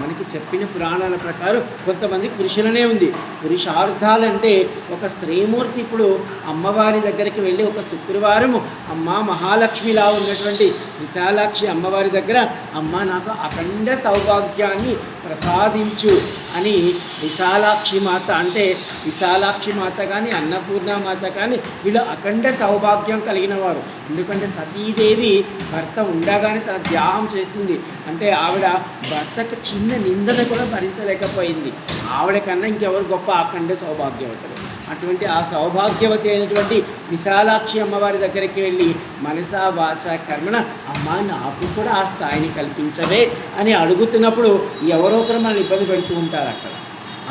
మనకి చెప్పిన పురాణాల ప్రకారం కొంతమంది పురుషులనే ఉంది. పురుషార్థాలంటే ఒక స్త్రీమూర్తి ఇప్పుడు అమ్మవారి దగ్గరికి వెళ్ళి ఒక శుక్రవారము అమ్మ మహాలక్ష్మిలా ఉన్నటువంటి విశాలాక్షి అమ్మవారి దగ్గర, అమ్మ నాకు అఖండ సౌభాగ్యాన్ని ప్రసాదించు అని విశాలాక్షి మాత, అంటే విశాలాక్షి మాత కానీ అన్నపూర్ణ మాత కానీ వీళ్ళు అఖండ సౌభాగ్యం కలిగిన వారు. ఎందుకంటే సతీదేవి భర్త ఉండగానే తన త్యాగం చేసింది, అంటే ఆవిడ భర్తకు చిన్న నిందన కూడా భరించలేకపోయింది. ఆవిడ కన్నా ఇంకెవరు గొప్ప అఖండ సౌభాగ్యవతులు. అటువంటి ఆ సౌభాగ్యవతి అయినటువంటి విశాలాక్షి అమ్మవారి దగ్గరికి వెళ్ళి మనసా వాచ కర్మణ, అమ్మ నాకు కూడా ఆ స్థాయిని కల్పించవే అని అడుగుతున్నప్పుడు ఎవరో ఒకరు మనల్ని ఇబ్బంది పెడుతూ ఉంటారు అక్కడ.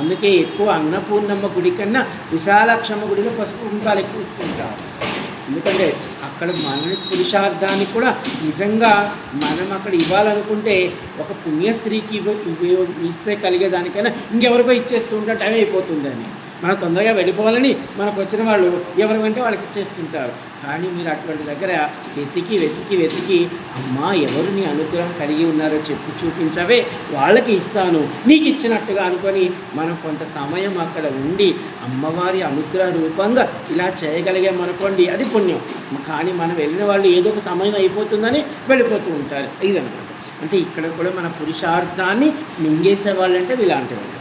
అందుకే ఎక్కువ అన్నపూర్ణమ్మ గుడి కన్నా విశాలాక్షమ్మ గుడిలో పసుపు కుంకాలు ఎక్కువ ఇస్తుంటారు. ఎందుకంటే అక్కడ మన పురుషార్థానికి కూడా నిజంగా మనం అక్కడ ఇవ్వాలనుకుంటే ఒక పుణ్య స్త్రీకి ఇస్తే కలిగేదానికైనా ఇంకెవరికో ఇచ్చేస్తూ ఉంటే టైం అయిపోతుందని, మనం తొందరగా వెళ్ళిపోవాలని మనకు వచ్చిన వాళ్ళు ఎవరి వెంటే వాళ్ళకి ఇచ్చేస్తుంటారు. కానీ మీరు అటువంటి దగ్గర వెతికి అమ్మా ఎవరు నీ అనుగ్రహం కలిగి ఉన్నారో చెప్పు చూపించవే, వాళ్ళకి ఇస్తాను నీకు ఇచ్చినట్టుగా అనుకొని మనం కొంత సమయం అక్కడ ఉండి అమ్మవారి అనుగ్రహ రూపంగా ఇలా చేయగలిగామనుకోండి అది పుణ్యం. కానీ మనం వెళ్ళిన వాళ్ళు ఏదో ఒక సమయం అయిపోతుందని వెళ్ళిపోతూ ఉంటారు. ఇదనమాట. అంటే ఇక్కడ కూడా మన పురుషార్థాన్ని మింగేసే వాళ్ళంటే ఇలాంటి వాళ్ళు.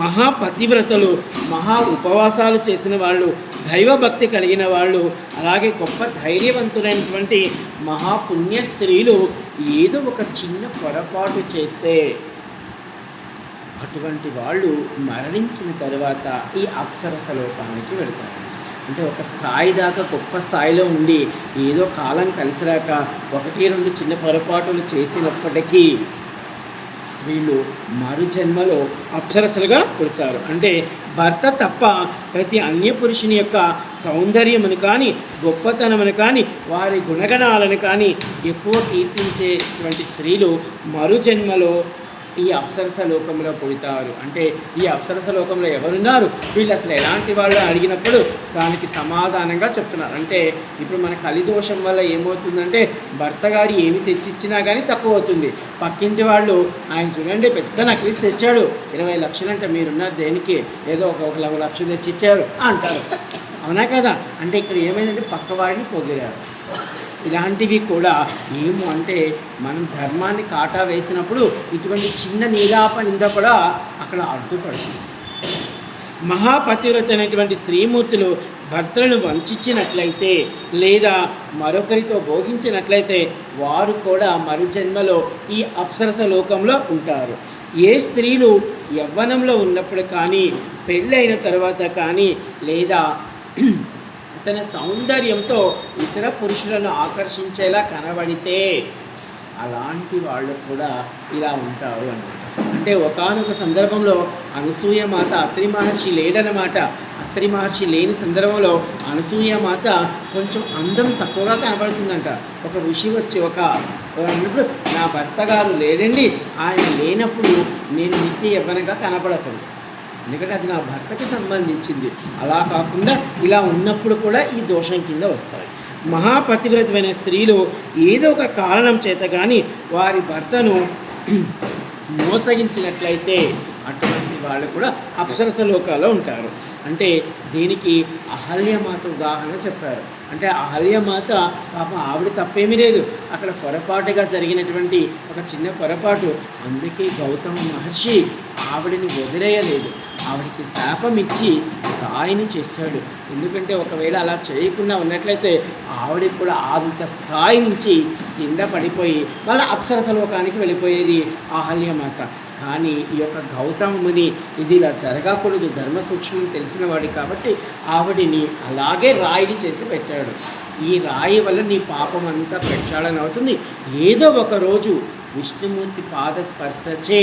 మహాపతివ్రతలు, మహా ఉపవాసాలు చేసిన వాళ్ళు, దైవభక్తి కలిగిన వాళ్ళు, అలాగే గొప్ప ధైర్యవంతులైనటువంటి మహాపుణ్య స్త్రీలు ఏదో ఒక చిన్న పొరపాటు చేస్తే అటువంటి వాళ్ళు మరణించిన తర్వాత ఈ అప్సరస లోకానికి వెళ్తారు. అంటే ఒక స్థాయి దాకా గొప్ప స్థాయిలో ఉండి ఏదో కాలం కలిసిరాక 1-2 చిన్న పొరపాటులు చేసినప్పటికీ వీళ్ళు మరు జన్మలో అప్సరసలుగా పుడతారు. అంటే భర్త తప్ప ప్రతి అన్య పురుషుని యొక్క సౌందర్యమును కానీ గొప్పతనమును కానీ వారి గుణగణాలను కానీ ఎక్కువ కీర్తించేటువంటి స్త్రీలు మరు జన్మలో ఈ అప్సరస లోకంలో పుడతారు. అంటే ఈ అప్సరస లోకంలో ఎవరున్నారు, వీళ్ళు అసలు ఎలాంటి వాళ్ళు అడిగినప్పుడు దానికి సమాధానంగా చెప్తున్నారు. అంటే ఇప్పుడు మన కలిదోషం వల్ల ఏమవుతుందంటే భర్త గారు ఏమి తెచ్చిచ్చినా కానీ తక్కువ అవుతుంది. పక్కింటి వాళ్ళు ఆయన చూడండి పెద్ద నక్లీస్ తెచ్చాడు 20 లక్షలు అంటే మీరున్నారు దేనికి, ఏదో ఒక 1 లక్షలు తెచ్చిచ్చారు అంటారు. అవునా కదా? అంటే ఇక్కడ ఏమైందంటే పక్కవాడిని పొగిడారు. ఇలాంటివి కూడా ఏమో అంటే మనం ధర్మాన్ని కాటా వేసినప్పుడు ఇటువంటి చిన్న నీలాప నింద కూడా అక్కడ అడ్డుపడుతుంది. మహాపతివ్రత అనేటువంటి స్త్రీమూర్తులు భర్తలను వంచినట్లయితే లేదా మరొకరితో భోగించినట్లయితే వారు కూడా మరు జన్మలో ఈ అప్సరస లోకంలో ఉంటారు. ఏ స్త్రీలు యవ్వనంలో ఉన్నప్పుడు కానీ పెళ్ళైన తర్వాత కానీ లేదా తన సౌందర్యంతో ఇతర పురుషులను ఆకర్షించేలా కనబడితే అలాంటి వాళ్ళు కూడా ఇలా ఉంటారు అన్నమాట. అంటే ఒకానొక సందర్భంలో అనసూయ మాత అత్రి మహర్షి లేడనమాట. అత్రి మహర్షి లేని సందర్భంలో అనసూయ మాత కొంచెం అందం తక్కువగా కనబడుతుందంట. ఒక ఋషి వచ్చి అన్నప్పుడు నా భర్త గారు లేడండి, ఆయన లేనప్పుడు నేను నిత్య యవ్వనగా కనబడతాను, ఎందుకంటే అది నా భర్తకి సంబంధించింది. అలా కాకుండా ఇలా ఉన్నప్పుడు కూడా ఈ దోషం కింద వస్తాయి. మహాపతివ్రతమైన స్త్రీలు ఏదో ఒక కారణం చేత కానీ వారి భర్తను మోసగించినట్లయితే అటువంటి వాళ్ళు కూడా అప్సరస లోకాల్లో ఉంటారు. అంటే దీనికి అహల్యమాత ఉదాహరణ చెప్పారు. అంటే అహల్యమాత పాపం ఆవిడ తప్పేమీ లేదు, అక్కడ పొరపాటుగా జరిగినటువంటి ఒక చిన్న పొరపాటు. అందుకే గౌతమ మహర్షి ఆవిడని వదిలేయలేదు, ఆవిడికి శాపం ఇచ్చి రాయిని చేశాడు. ఎందుకంటే ఒకవేళ అలా చేయకుండా ఉన్నట్లయితే ఆవిడకి కూడా అంత స్థాయి నుంచి కింద పడిపోయి మళ్ళీ అప్సరస లోకానికి వెళ్ళిపోయేది అహల్యమాత. కానీ ఈ యొక్క గౌతమ ముని ఇది ఇలా జరగకూడదు, ధర్మ సూక్ష్మం తెలిసిన వాడు కాబట్టి ఆవిడిని అలాగే రాయిని చేసి పెట్టాడు. ఈ రాయి వల్ల నీ పాపం అంతా ప్రక్షాళన అవుతుంది. ఏదో ఒకరోజు విష్ణుమూర్తి పాద స్పర్శచే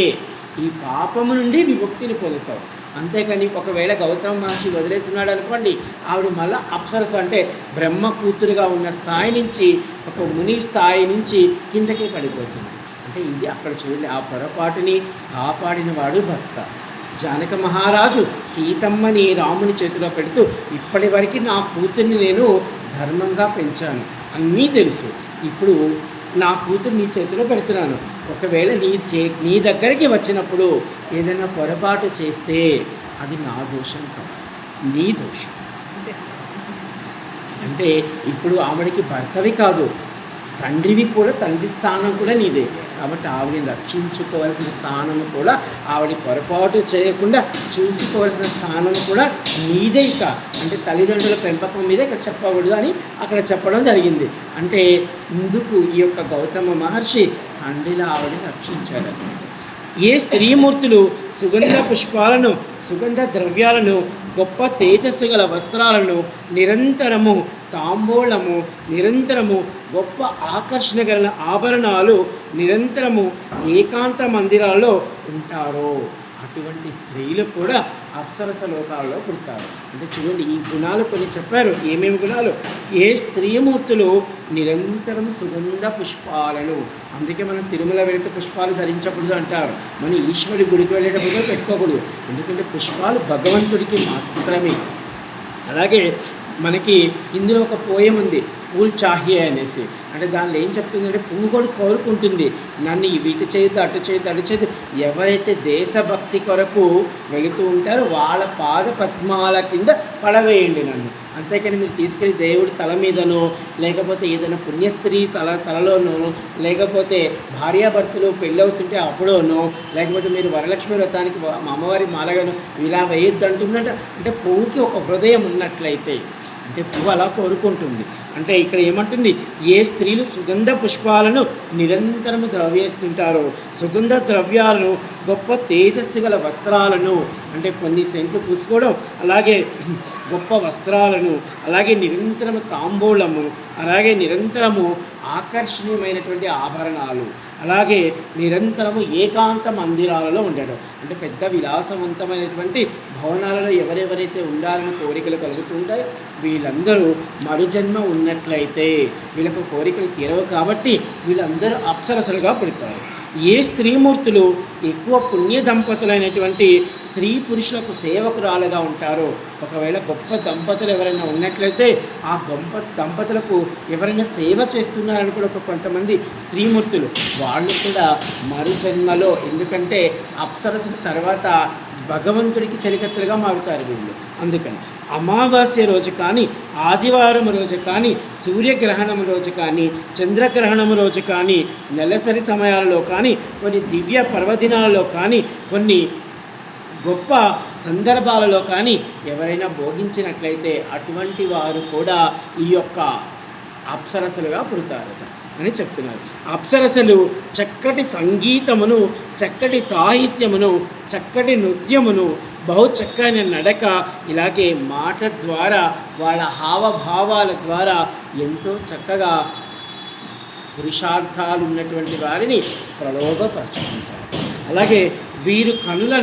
ఈ పాపము నుండి విముక్తిని పొందుతావు. అంతేకాని ఒకవేళ గౌతమ మహర్షి వదిలేస్తున్నాడు అనుకోండి, ఆవిడ మళ్ళీ అప్సరస అంటే బ్రహ్మ కూతురుగా ఉన్న స్థాయి నుంచి ఒక ముని స్థాయి నుంచి కిందకే పడిపోతుంది. అంటే ఇది అక్కడ చూడండి, ఆ పొరపాటుని కాపాడిన వాడు భర్త. జానక మహారాజు సీతమ్మని రాముని చేతిలో పెడుతూ ఇప్పటి వరకు నా కూతుర్ని నేను ధర్మంగా పెంచాను, అన్నీ తెలుసు, ఇప్పుడు నా కూతురు నీ చేతిలో పెడుతున్నాను, ఒకవేళ నీ దగ్గరికి వచ్చినప్పుడు ఏదైనా పొరపాటు చేస్తే అది నా దోషం కాదు, నీ దోషం. అంటే ఇప్పుడు ఆవిడకి భర్తవి కాదు, తండ్రివి కూడా, తండ్రి స్థానం కూడా నీదే. కాబట్టి ఆవిడని రక్షించుకోవాల్సిన స్థానం కూడా, ఆవిడ పొరపాటు చేయకుండా చూసుకోవాల్సిన స్థానం కూడా నీదే. ఇక అంటే తల్లిదండ్రుల పెంపకం మీద ఇక్కడ చెప్పకూడదు అని అక్కడ చెప్పడం జరిగింది. అంటే ఇందుకు ఈ యొక్క గౌతమ మహర్షి తండ్రిలా ఆవిడని రక్షించాడు. ఏ స్త్రీమూర్తులు సుగంధ పుష్పాలను, సుగంధ ద్రవ్యాలను, గొప్ప తేజస్సు గల వస్త్రాలను, నిరంతరము తాంబూలము, నిరంతరము గొప్ప ఆకర్షణ గల ఆభరణాలు, నిరంతరము ఏకాంత మందిరాల్లో ఉంటారో అటువంటి స్త్రీలు కూడా అప్సరస లోకాల్లో పుడతారు. అంటే చూడండి, ఈ గుణాలు కొన్ని చెప్పారు. ఏమేమి గుణాలు? ఏ స్త్రీమూర్తులు నిరంతరం సుగంధ పుష్పాలను, అందుకే మనం తిరుమల వెళితే పుష్పాలు ధరించకూడదు అంటారు, మన ఈశ్వరుడి గుడికి వెళ్ళేటప్పుడు పెట్టుకోకూడదు, ఎందుకంటే పుష్పాలు భగవంతుడికి మాత్రమే. అలాగే మనకి ఇందులో ఒక పోయం ఉంది, పూల్ చాహియే అనేసి. అంటే దానిలో ఏం చెప్తుందంటే పువ్వు కూడా కోరుకుంటుంది, నన్ను ఇటు చేయొద్దు, అటు చేయొద్దు, అటు చేయొద్దు. ఎవరైతే దేశభక్తి కొరకు వెళుతూ ఉంటారో వాళ్ళ పాద పద్మాల కింద పడవేయండి నన్ను. అంతేకాని మీరు తీసుకెళ్ళి దేవుడి తల మీదనో, లేకపోతే ఏదైనా పుణ్యస్త్రీ తలలోనో, లేకపోతే భార్యాభర్తలు పెళ్ళవుతుంటే అప్పుడోనో, లేకపోతే మీరు వరలక్ష్మి వ్రతానికి అమ్మవారి మాలగాను ఇలా వేయొద్దు అంటుందంట. అంటే పువ్వుకి ఒక హృదయం ఉన్నట్లయితే, అంటే పువ్వు అలా కోరుకుంటుంది. అంటే ఇక్కడ ఏమంటుంది, ఏ స్త్రీలు సుగంధ పుష్పాలను నిరంతరము ద్రవ్యేస్తుంటారో, సుగంధ ద్రవ్యాలను, గొప్ప తేజస్సు గల వస్త్రాలను, అంటే కొన్ని సెంట్లు పూసుకోవడం, అలాగే గొప్ప వస్త్రాలను, అలాగే నిరంతరము తాంబూలము, అలాగే నిరంతరము ఆకర్షణీయమైనటువంటి ఆభరణాలు, అలాగే నిరంతరము ఏకాంత మందిరాలలో ఉండడం, అంటే పెద్ద విలాసవంతమైనటువంటి భవనాలలో ఎవరెవరైతే ఉండాలని కోరికలు కలుగుతుంటాయో వీళ్ళందరూ మరుజన్మ ఉన్నట్లయితే వీళ్ళకు కోరికలు తీరవు కాబట్టి వీళ్ళందరూ అప్సరసలుగా పుడతారు. ఏ స్త్రీమూర్తులు ఎక్కువ పుణ్య దంపతులైనటువంటి స్త్రీ పురుషులకు సేవకురాలుగా ఉంటారో, ఒకవేళ గొప్ప దంపతులు ఎవరైనా ఉన్నట్లయితే ఆ గొప్ప దంపతులకు ఎవరైనా సేవ చేస్తున్నారని కూడా కొంతమంది స్త్రీమూర్తులు వాళ్ళు కూడా మరుజన్మలో, ఎందుకంటే అప్సరసల తర్వాత భగవంతుడికి చలికత్తలుగా మారుతారు వీళ్ళు. అందుకని అమావాస్య రోజు కానీ, ఆదివారం రోజు కానీ, సూర్యగ్రహణం రోజు కానీ, చంద్రగ్రహణం రోజు కానీ, నెలసరి సమయాలలో కానీ, కొన్ని దివ్య పర్వదినాలలో కానీ, కొన్ని గొప్ప సందర్భాలలో కానీ ఎవరైనా భోగించినట్లయితే అటువంటి వారు కూడా ఈ యొక్క అప్సరసలుగా పుడతారట అని చెప్తున్నారు. అప్సరసలు చక్కటి సంగీతమును, చక్కటి సాహిత్యమును, చక్కటి నృత్యమును, బహు చక్కని నడక, ఇలాగే మాట ద్వారా వాళ్ళ హావభావాల ద్వారా ఎంతో చక్కగా పురుషార్థాలు ఉన్నటువంటి వారిని ప్రలోభపరచుకుంటారు. అలాగే వీరు కనుల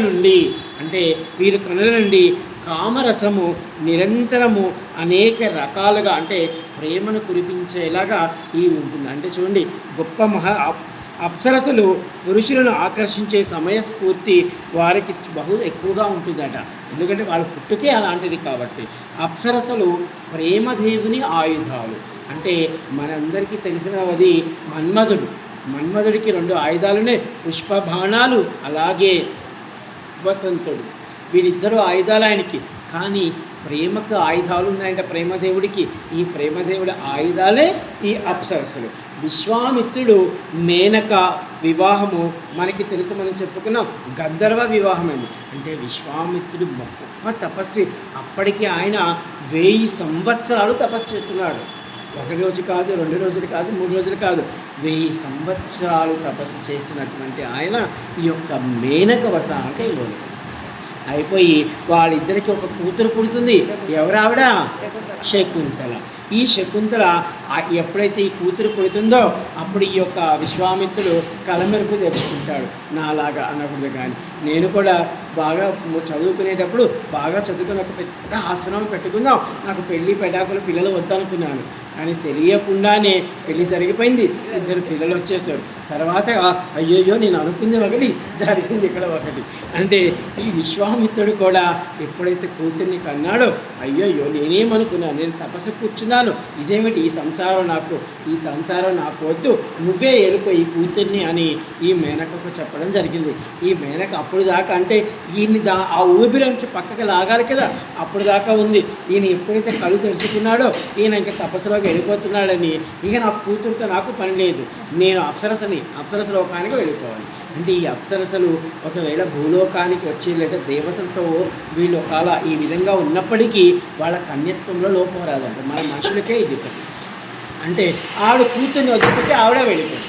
నుండి కామరసము నిరంతరము అనేక రకాలుగా, అంటే ప్రేమను కురిపించేలాగా ఈ ఉంటుంది. అంటే చూడండి, గొప్ప అప్సరసలు పురుషులను ఆకర్షించే సమయస్ఫూర్తి వారికి బహు ఎక్కువగా ఉంటుందట. ఎందుకంటే వాళ్ళ పుట్టుకే అలాంటిది కాబట్టి. అప్సరసలు ప్రేమదేవుని ఆయుధాలు. అంటే మనందరికీ తెలిసినది మన్మధుడికి 2 ఆయుధాలునే, పుష్పబాణాలు అలాగే వసంతుడు. వీరిద్దరూ ఆయుధాలు ఆయనకి. కానీ ప్రేమకు ఆయుధాలు ఉన్నాయంట ప్రేమదేవుడికి. ఈ ప్రేమదేవుడి ఆయుధాలే ఈ అప్సరసలు. విశ్వామిత్రుడు మేనక వివాహము మనకి తెలుసు, మనం చెప్పుకున్నాం, గంధర్వ వివాహమైంది. అంటే విశ్వామిత్రుడు గొప్ప తపస్వి. అప్పటికి ఆయన 1000 సంవత్సరాలు తపస్సు చేస్తున్నాడు. 1 రోజు కాదు, 2 రోజులు కాదు, 3 రోజులు కాదు, 1000 సంవత్సరాలు తపస్సు చేసినటువంటి ఆయన ఈ యొక్క మేనక వసానికి ఇవ్వలేదు. అయిపోయి వాళ్ళిద్దరికి ఒక కూతురు పుడుతుంది. ఎవరావిడ? శకుంతల. ఈ శకుంతల ఎప్పుడైతే ఈ కూతురు పుడుతుందో అప్పుడు ఈ యొక్క విశ్వామిత్రుడు కలమెరుపు తెచ్చుకుంటాడు. నాలాగా అనకూడదు, కానీ నేను కూడా బాగా చదువుకునేటప్పుడు బాగా చదువుకుని ఒక పెద్ద ఆశ్రమం పెట్టుకుందాం, నాకు పెళ్ళి పెడాకులు పిల్లలు వద్దనుకున్నాను. కానీ తెలియకుండానే పెళ్ళి జరిగిపోయింది, 2 పిల్లలు వచ్చేసారు. తర్వాత అయ్యోయ్యో నేను అనుకుంది ఒకటి, జరిగింది ఇక్కడ ఒకటి. అంటే ఈ విశ్వామిత్రుడు కూడా ఎప్పుడైతే కూతుర్ని కన్నాడో, అయ్యోయ్యో నేనేమనుకున్నాను, నేను తపస్సు కూర్చున్నాను, ఇదేమిటి ఈ సంసారం నాకు వద్దు, నువ్వే ఏలుకో ఈ కూతుర్ని అని ఈ మేనకకు చెప్పడం జరిగింది. ఈ మేనక అప్పుడు దాకా, అంటే ఈయన్ని ఆ ఊపిరి నుంచి పక్కకి లాగాలి కదా, అప్పుడు దాకా ఉంది. ఈయన ఎప్పుడైతే కళ్ళు తెలుసుకున్నాడో ఈయన ఇంకా తపస్సులోకి వెళ్ళిపోతున్నాడని, ఇక నా కూతురుతో నాకు పని లేదు, నేను అప్సరస లోకానికి వెళ్ళిపోవాలి. అంటే ఈ అప్సరసలు ఒకవేళ భూలోకానికి వచ్చి లేదా దేవతలతో వీళ్ళు ఒకవేళ ఈ విధంగా ఉన్నప్పటికీ వాళ్ళ కన్యత్వంలో లోపం రాదంట. మన మనుషులకే ఇది. అంటే ఆవిడ కూతుర్ని వదిలిపెట్టి ఆవిడ వెళ్ళిపోయింది.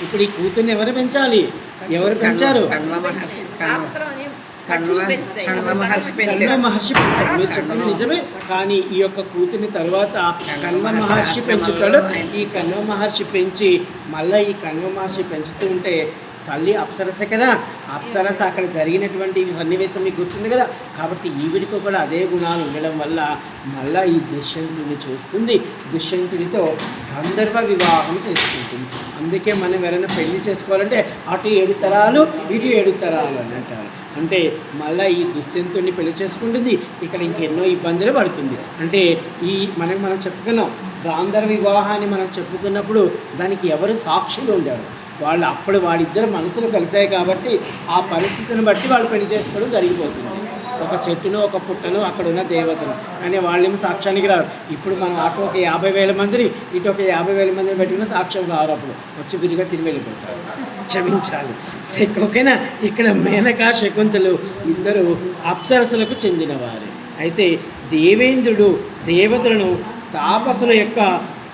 ఇప్పుడు ఈ కూతుర్ని ఎవరు పెంచాలి? ఎవరు పెంచారు? కణ్వ మహర్షి పెంచారు. మీరు చెప్పింది నిజమే. కానీ ఈ యొక్క కూతుర్ని తర్వాత కణ్వ మహర్షి పెంచుతాడు. ఈ కణ్వ మహర్షి పెంచి మళ్ళీ ఈ కణ్వ మహర్షి పెంచుతూ ఉంటే తల్లి అప్సరస కదా, అప్సరస అక్కడ జరిగినటువంటి సన్నివేశం మీకు గుర్తుంది కదా. కాబట్టి ఈవిడికి కూడా అదే గుణాలు ఉండడం వల్ల మళ్ళీ ఈ దుష్యంతుడిని చూస్తుంది, దుష్యంతుడితో గంధర్వ వివాహం చేసుకుంటుంది. అందుకే మనం ఎవరైనా పెళ్లి చేసుకోవాలంటే అటు 7 తరాలు ఇటు 7 తరాలు అని అంటారు. అంటే మళ్ళీ ఈ దుష్యంతుడిని పెళ్లి చేసుకుంటుంది, ఇక్కడ ఇంకెన్నో ఇబ్బందులు పడుతుంది. అంటే ఈ మనం చెప్పుకున్నాం, గాంధర్వ వివాహాన్ని మనం చెప్పుకున్నప్పుడు దానికి ఎవరు సాక్షులు ఉండారు? వాళ్ళిద్దరు మనసులు కలిసాయి కాబట్టి ఆ పరిస్థితిని బట్టి వాళ్ళు పెళ్లి చేసుకోవడం జరిగిపోతుంది. ఒక చెట్టును ఒక పుట్టను అక్కడ ఉన్న దేవతలు, కానీ వాళ్ళేమో సాక్ష్యానికి రారు. ఇప్పుడు మనం అటు ఒక 50,000 మందిని ఇటు ఒక 50,000 మందిని పెట్టుకున్న సాక్ష్యం కారు, అప్పుడు వచ్చి విరిగా తిరిగి వెళ్ళిపోతారు. క్షమించాలి. ఓకేనా? ఇక్కడ మేనక శకుంతలు ఇద్దరు అప్సరసలకు చెందినవారు. అయితే దేవేంద్రుడు దేవతలను తాపసుల యొక్క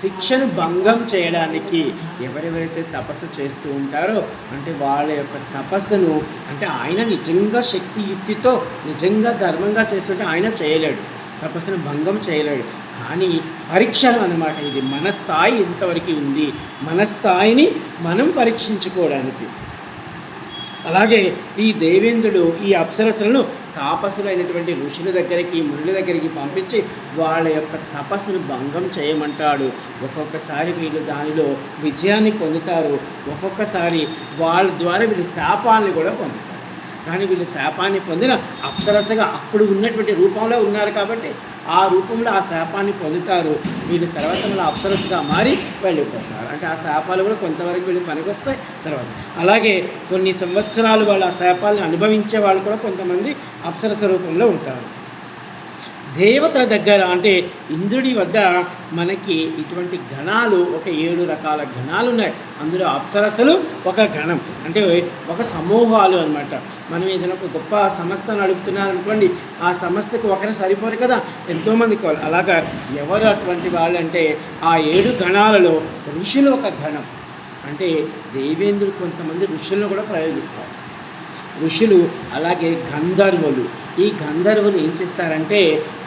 శిక్షను భంగం చేయడానికి ఎవరెవరైతే తపస్సు చేస్తూ ఉంటారో, అంటే వాళ్ళ యొక్క తపస్సును, అంటే ఆయన నిజంగా శక్తియుక్తితో నిజంగా ధర్మంగా చేస్తుంటే ఆయన చేయలేడు, తపస్సును భంగం చేయలేడు. కానీ పరీక్షలు అన్నమాట. ఇది మన స్థాయి ఎంతవరకు ఉంది, మన స్థాయిని మనం పరీక్షించుకోవడానికి. అలాగే ఈ దేవేంద్రుడు ఈ అప్సరసలను తాపసులైనటువంటి ఋషుల దగ్గరికి, మునుల దగ్గరికి పంపించి వాళ్ళ యొక్క తపస్సును భంగం చేయమంటాడు. ఒక్కొక్కసారి వీళ్ళు దానిలో విజయాన్ని పొందుతారు, ఒక్కొక్కసారి వాళ్ళ ద్వారా వీళ్ళు శాపాన్ని కూడా పొందుతారు. కానీ వీళ్ళు శాపాన్ని పొందిన అప్సరసగా అప్పుడు ఉన్నటువంటి రూపంలో ఉన్నారు కాబట్టి ఆ రూపంలో ఆ శాపాన్ని పొందుతారు. వీళ్ళు తర్వాత మళ్ళీ అప్సరసగా మారి వెళ్ళిపోతారు. అంటే ఆ శాపాలు కూడా కొంతవరకు వీళ్ళు పనికొస్తాయి తర్వాత. అలాగే కొన్ని సంవత్సరాలు వాళ్ళు ఆ శాపాలను అనుభవించే వాళ్ళు కూడా కొంతమంది అప్సరస రూపంలో ఉంటారు. దేవతల దగ్గర అంటే ఇంద్రుడి వద్ద మనకి ఇటువంటి గణాలు ఒక 7 రకాల గణాలు ఉన్నాయి. అందులో అప్సరసలు ఒక గణం, అంటే ఒక సమూహాలు అన్నమాట. మనం ఏదైనా ఒక గొప్ప సంస్థను అడుగుతున్నారనుకోండి, ఆ సంస్థకు ఒకరు సరిపోరు కదా, ఎంతోమంది కావాలి. అలాగా ఎవరు అటువంటి వాళ్ళు అంటే ఆ 7 గణాలలో ఋషులు ఒక గణం. అంటే దేవేంద్రుడు కొంతమంది ఋషులను కూడా ప్రయోగిస్తారు. ఋషులు, అలాగే గంధర్వులు. ఈ గంధర్వులు ఏం చేస్తారంటే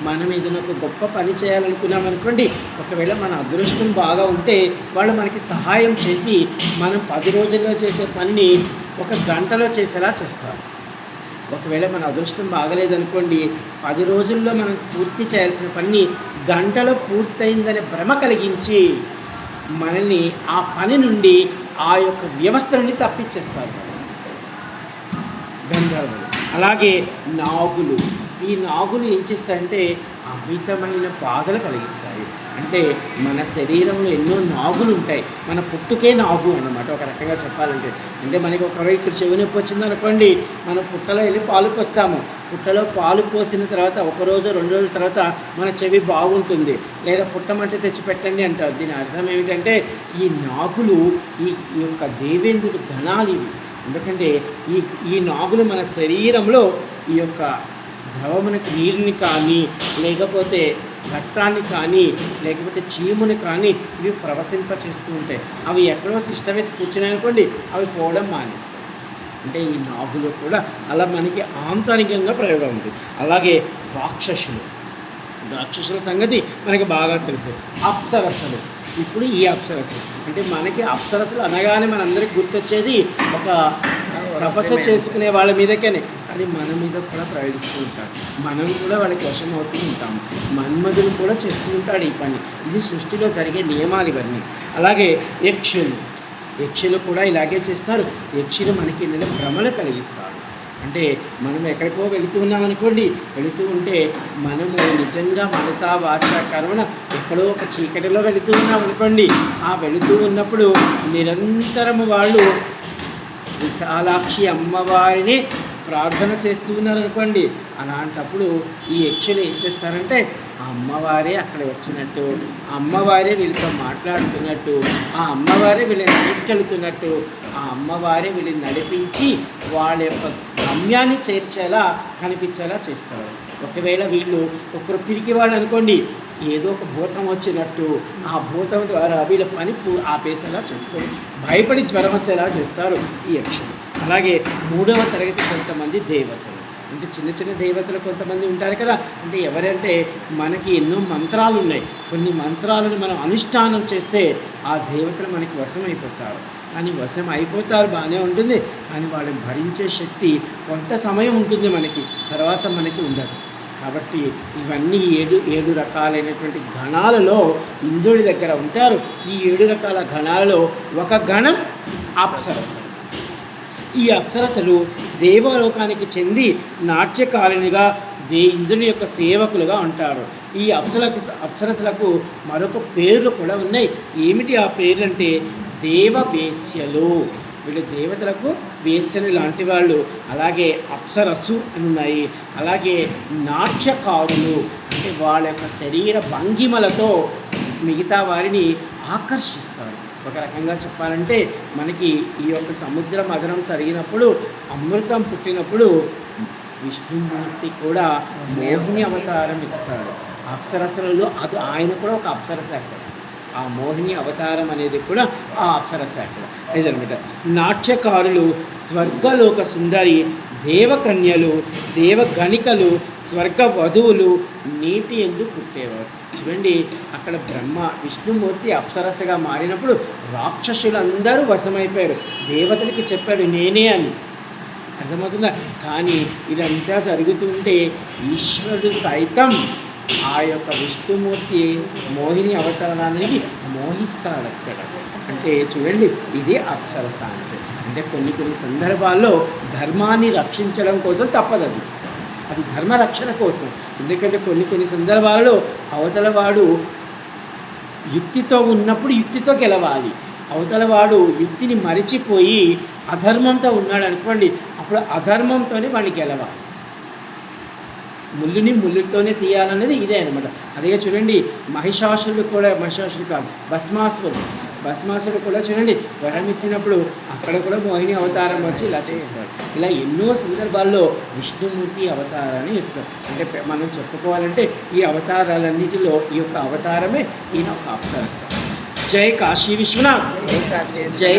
మనం ఏదైనా ఒక గొప్ప పని చేయాలనుకున్నాం అనుకోండి, ఒకవేళ మన అదృష్టం బాగా ఉంటే వాళ్ళు మనకి సహాయం చేసి మనం 10 రోజుల్లో చేసే పనిని 1 గంటలో చేసేలా చేస్తారు. ఒకవేళ మన అదృష్టం బాగలేదనుకోండి, 10 రోజుల్లో మనం పూర్తి చేయాల్సిన పని గంటలో పూర్తయిందనే భ్రమ కలిగించి మనల్ని ఆ పని నుండి, ఆ యొక్క వ్యవస్థ నుండి తప్పించేస్తారు గంధర్వులు. అలాగే నాగులు. ఈ నాగులు ఏం చేస్తాయంటే అమితమైన బాధలు కలిగిస్తాయి. అంటే మన శరీరంలో ఎన్నో నాగులు ఉంటాయి. మన పుట్టుకే నాగు అన్నమాట ఒక రకంగా చెప్పాలంటే. అంటే మనకి ఒకవేళ ఇక్కడ చెవి నొప్పి వచ్చిందనుకోండి, మనం పుట్టలో వెళ్ళి పాలు పోస్తాము. పుట్టలో పాలు పోసిన తర్వాత 1 రోజు 2 రోజుల తర్వాత మన చెవి బాగుంటుంది, లేదా పుట్టమంటే తెచ్చిపెట్టండి అంటారు. దీని అర్థం ఏమిటంటే ఈ నాగులు ఈ యొక్క దేవేంద్రుడి గణాలు ఇవి. ఎందుకంటే ఈ నాగులు మన శరీరంలో ఈ యొక్క ద్రవమునకు నీరుని కానీ, లేకపోతే రక్తాన్ని కానీ, లేకపోతే చీముని కానీ ఇవి ప్రవశింప చేస్తూ ఉంటాయి. అవి ఎక్కడో సిస్ట వేసి కూర్చున్నాయనుకోండి, అవి పోవడం మానేస్తాయి. అంటే ఈ నాగులు కూడా అలా మనకి ఆంతరికంగా ప్రయోగం ఉంది. అలాగే రాక్షసుల సంగతి మనకి బాగా తెలుసు. అప్సరసలు. ఇప్పుడు ఈ అప్సరసలు అంటే మనకి అప్సరసలు అనగానే మనందరికి గుర్తొచ్చేది ఒక తపస్సు చేసుకునే వాళ్ళ మీదకేనే, అది మన మీద కూడా ప్రయోగిస్తూ ఉంటారు. మనం కూడా వాళ్ళకి వశం అవుతూ ఉంటాము. మన్మధుడు కూడా చేస్తూ ఉంటాడు ఈ పని. ఇది సృష్టిలో జరిగే నియమాలు ఇవన్నీ. అలాగే యక్షులు కూడా ఇలాగే చేస్తారు. యక్షులు మనకి భ్రమలు కలిగిస్తారు. అంటే మనం ఎక్కడికో వెళుతూ ఉన్నామనుకోండి, వెళుతూ ఉంటే మనము నిజంగా మనసా వాచ కర్మణ ఎక్కడో ఒక చీకటిలో వెళుతూ ఉన్నామనుకోండి, ఆ వెళుతూ ఉన్నప్పుడు నిరంతరము వాళ్ళు విశాలాక్షి అమ్మవారిని ప్రార్థన చేస్తూ ఉన్నారనుకోండి, అలాంటప్పుడు ఈ యక్షులు ఏం చేస్తారంటే ఆ అమ్మవారే అక్కడ వచ్చినట్టు, ఆ అమ్మవారే వీళ్ళతో మాట్లాడుతున్నట్టు, ఆ అమ్మవారే వీళ్ళని తీసుకెళ్తున్నట్టు, ఆ అమ్మవారే వీళ్ళని నడిపించి వాళ్ళ యొక్క గమ్యాన్ని చేర్చేలా కనిపించేలా చేస్తారు. ఒకవేళ వీళ్ళు ఒకరు పిరికి వాళ్ళు అనుకోండి, ఏదో ఒక భూతం వచ్చినట్టు ఆ భూతం ద్వారా వీళ్ళ పని ఆపేసేలా చేస్తారు. భయపడి జ్వరం వచ్చేలా చేస్తారు ఈ యక్షులు. అలాగే 3వ తరగతి కొంతమంది దేవతలు, అంటే చిన్న చిన్న దేవతలు కొంతమంది ఉంటారు కదా. అంటే ఎవరంటే మనకి ఎన్నో మంత్రాలు ఉన్నాయి. కొన్ని మంత్రాలను మనం అనుష్ఠానం చేస్తే ఆ దేవతలు మనకి వశం అయిపోతారు. కానీ వశం అయిపోతారు బాగానే ఉంటుంది, కానీ వాళ్ళని భరించే శక్తి కొంత సమయం ఉంటుంది మనకి, తర్వాత మనకి ఉండదు. కాబట్టి ఇవన్నీ 7 రకాలైనటువంటి గణాలలో ఇంద్రుడి దగ్గర ఉంటారు. ఈ 7 రకాల గణాలలో ఒక గణం అప్సరసలు. ఈ అప్సరసలు దేవలోకానికి చెంది నాట్యకారిణిగా ఇంద్రుని యొక్క సేవకులుగా ఉంటారు. ఈ అప్సరసలకు మరొక పేర్లు కూడా ఉన్నాయి. ఏమిటి ఆ పేర్లు అంటే దేవవేశ్యలు. వీళ్ళు దేవతలకు వేశ్యలు లాంటి వాళ్ళు. అలాగే అప్సరస్సు అని ఉన్నాయి. అలాగే నాట్యకారులు, అంటే వాళ్ళ యొక్క శరీర భంగిమలతో మిగతా వారిని ఆకర్షిస్తారు. ఒక రకంగా చెప్పాలంటే మనకి ఈ యొక్క సముద్ర మథనం జరిగినప్పుడు, అమృతం పుట్టినప్పుడు విష్ణుమూర్తి కూడా మోహిని అవతారం ఎత్తుతాడు. అప్సరసలలో అది ఆయన కూడా ఒక అప్సరస. ఆ మోహిని అవతారం అనేది కూడా ఆ అప్సరస. ఇదనమాట. నాట్యకారులు స్వర్గలోక సుందరి దేవకన్యలు, దేవగణికలు, స్వర్గ వధువులు నీటి ఎందు పుట్టేవారు. చూడండి, అక్కడ బ్రహ్మ విష్ణుమూర్తి అప్సరసగా మారినప్పుడు రాక్షసులందరూ వశమైపోయారు. దేవతలకి చెప్పాడు నేనే అని, అర్థమవుతుందా? కానీ ఇదంతా జరుగుతుంటే ఈశ్వరుడు సైతం ఆ యొక్క విష్ణుమూర్తి మోహిని అవతారానికి మోహిస్తాడు అక్కడ. అంటే చూడండి, ఇది అప్సరస అంటే కొన్ని కొన్ని సందర్భాల్లో ధర్మాన్ని రక్షించడం కోసం తప్పదు. అది ధర్మ రక్షణ కోసం. ఎందుకంటే కొన్ని కొన్ని సందర్భాలలో అవతల వాడు యుక్తితో ఉన్నప్పుడు యుక్తితో గెలవాలి. అవతల వాడు యుక్తిని మరిచిపోయి అధర్మంతో ఉన్నాడు అనుకోండి, అప్పుడు అధర్మంతోనే వాడిని గెలవాలి. ముళ్ళుని ముళ్ళుతోనే తీయాలనేది ఇదే అనమాట. అదే చూడండి, మహిషాసురుడు కాదు, భస్మాసురుడు కూడా చూడండి, వరం ఇచ్చినప్పుడు అక్కడ కూడా మోహిని అవతారం వచ్చి ఇలా చేస్తాడు. ఇలా ఎన్నో సందర్భాల్లో విష్ణుమూర్తి అవతారాన్ని ఎత్తుతారు. అంటే మనం చెప్పుకోవాలంటే ఈ అవతారాలన్నిటిలో ఈ యొక్క అవతారమే ఈయన ఒక అప్సరస. జై కాశీ విశ్వనాథ్, జై కాశీ జై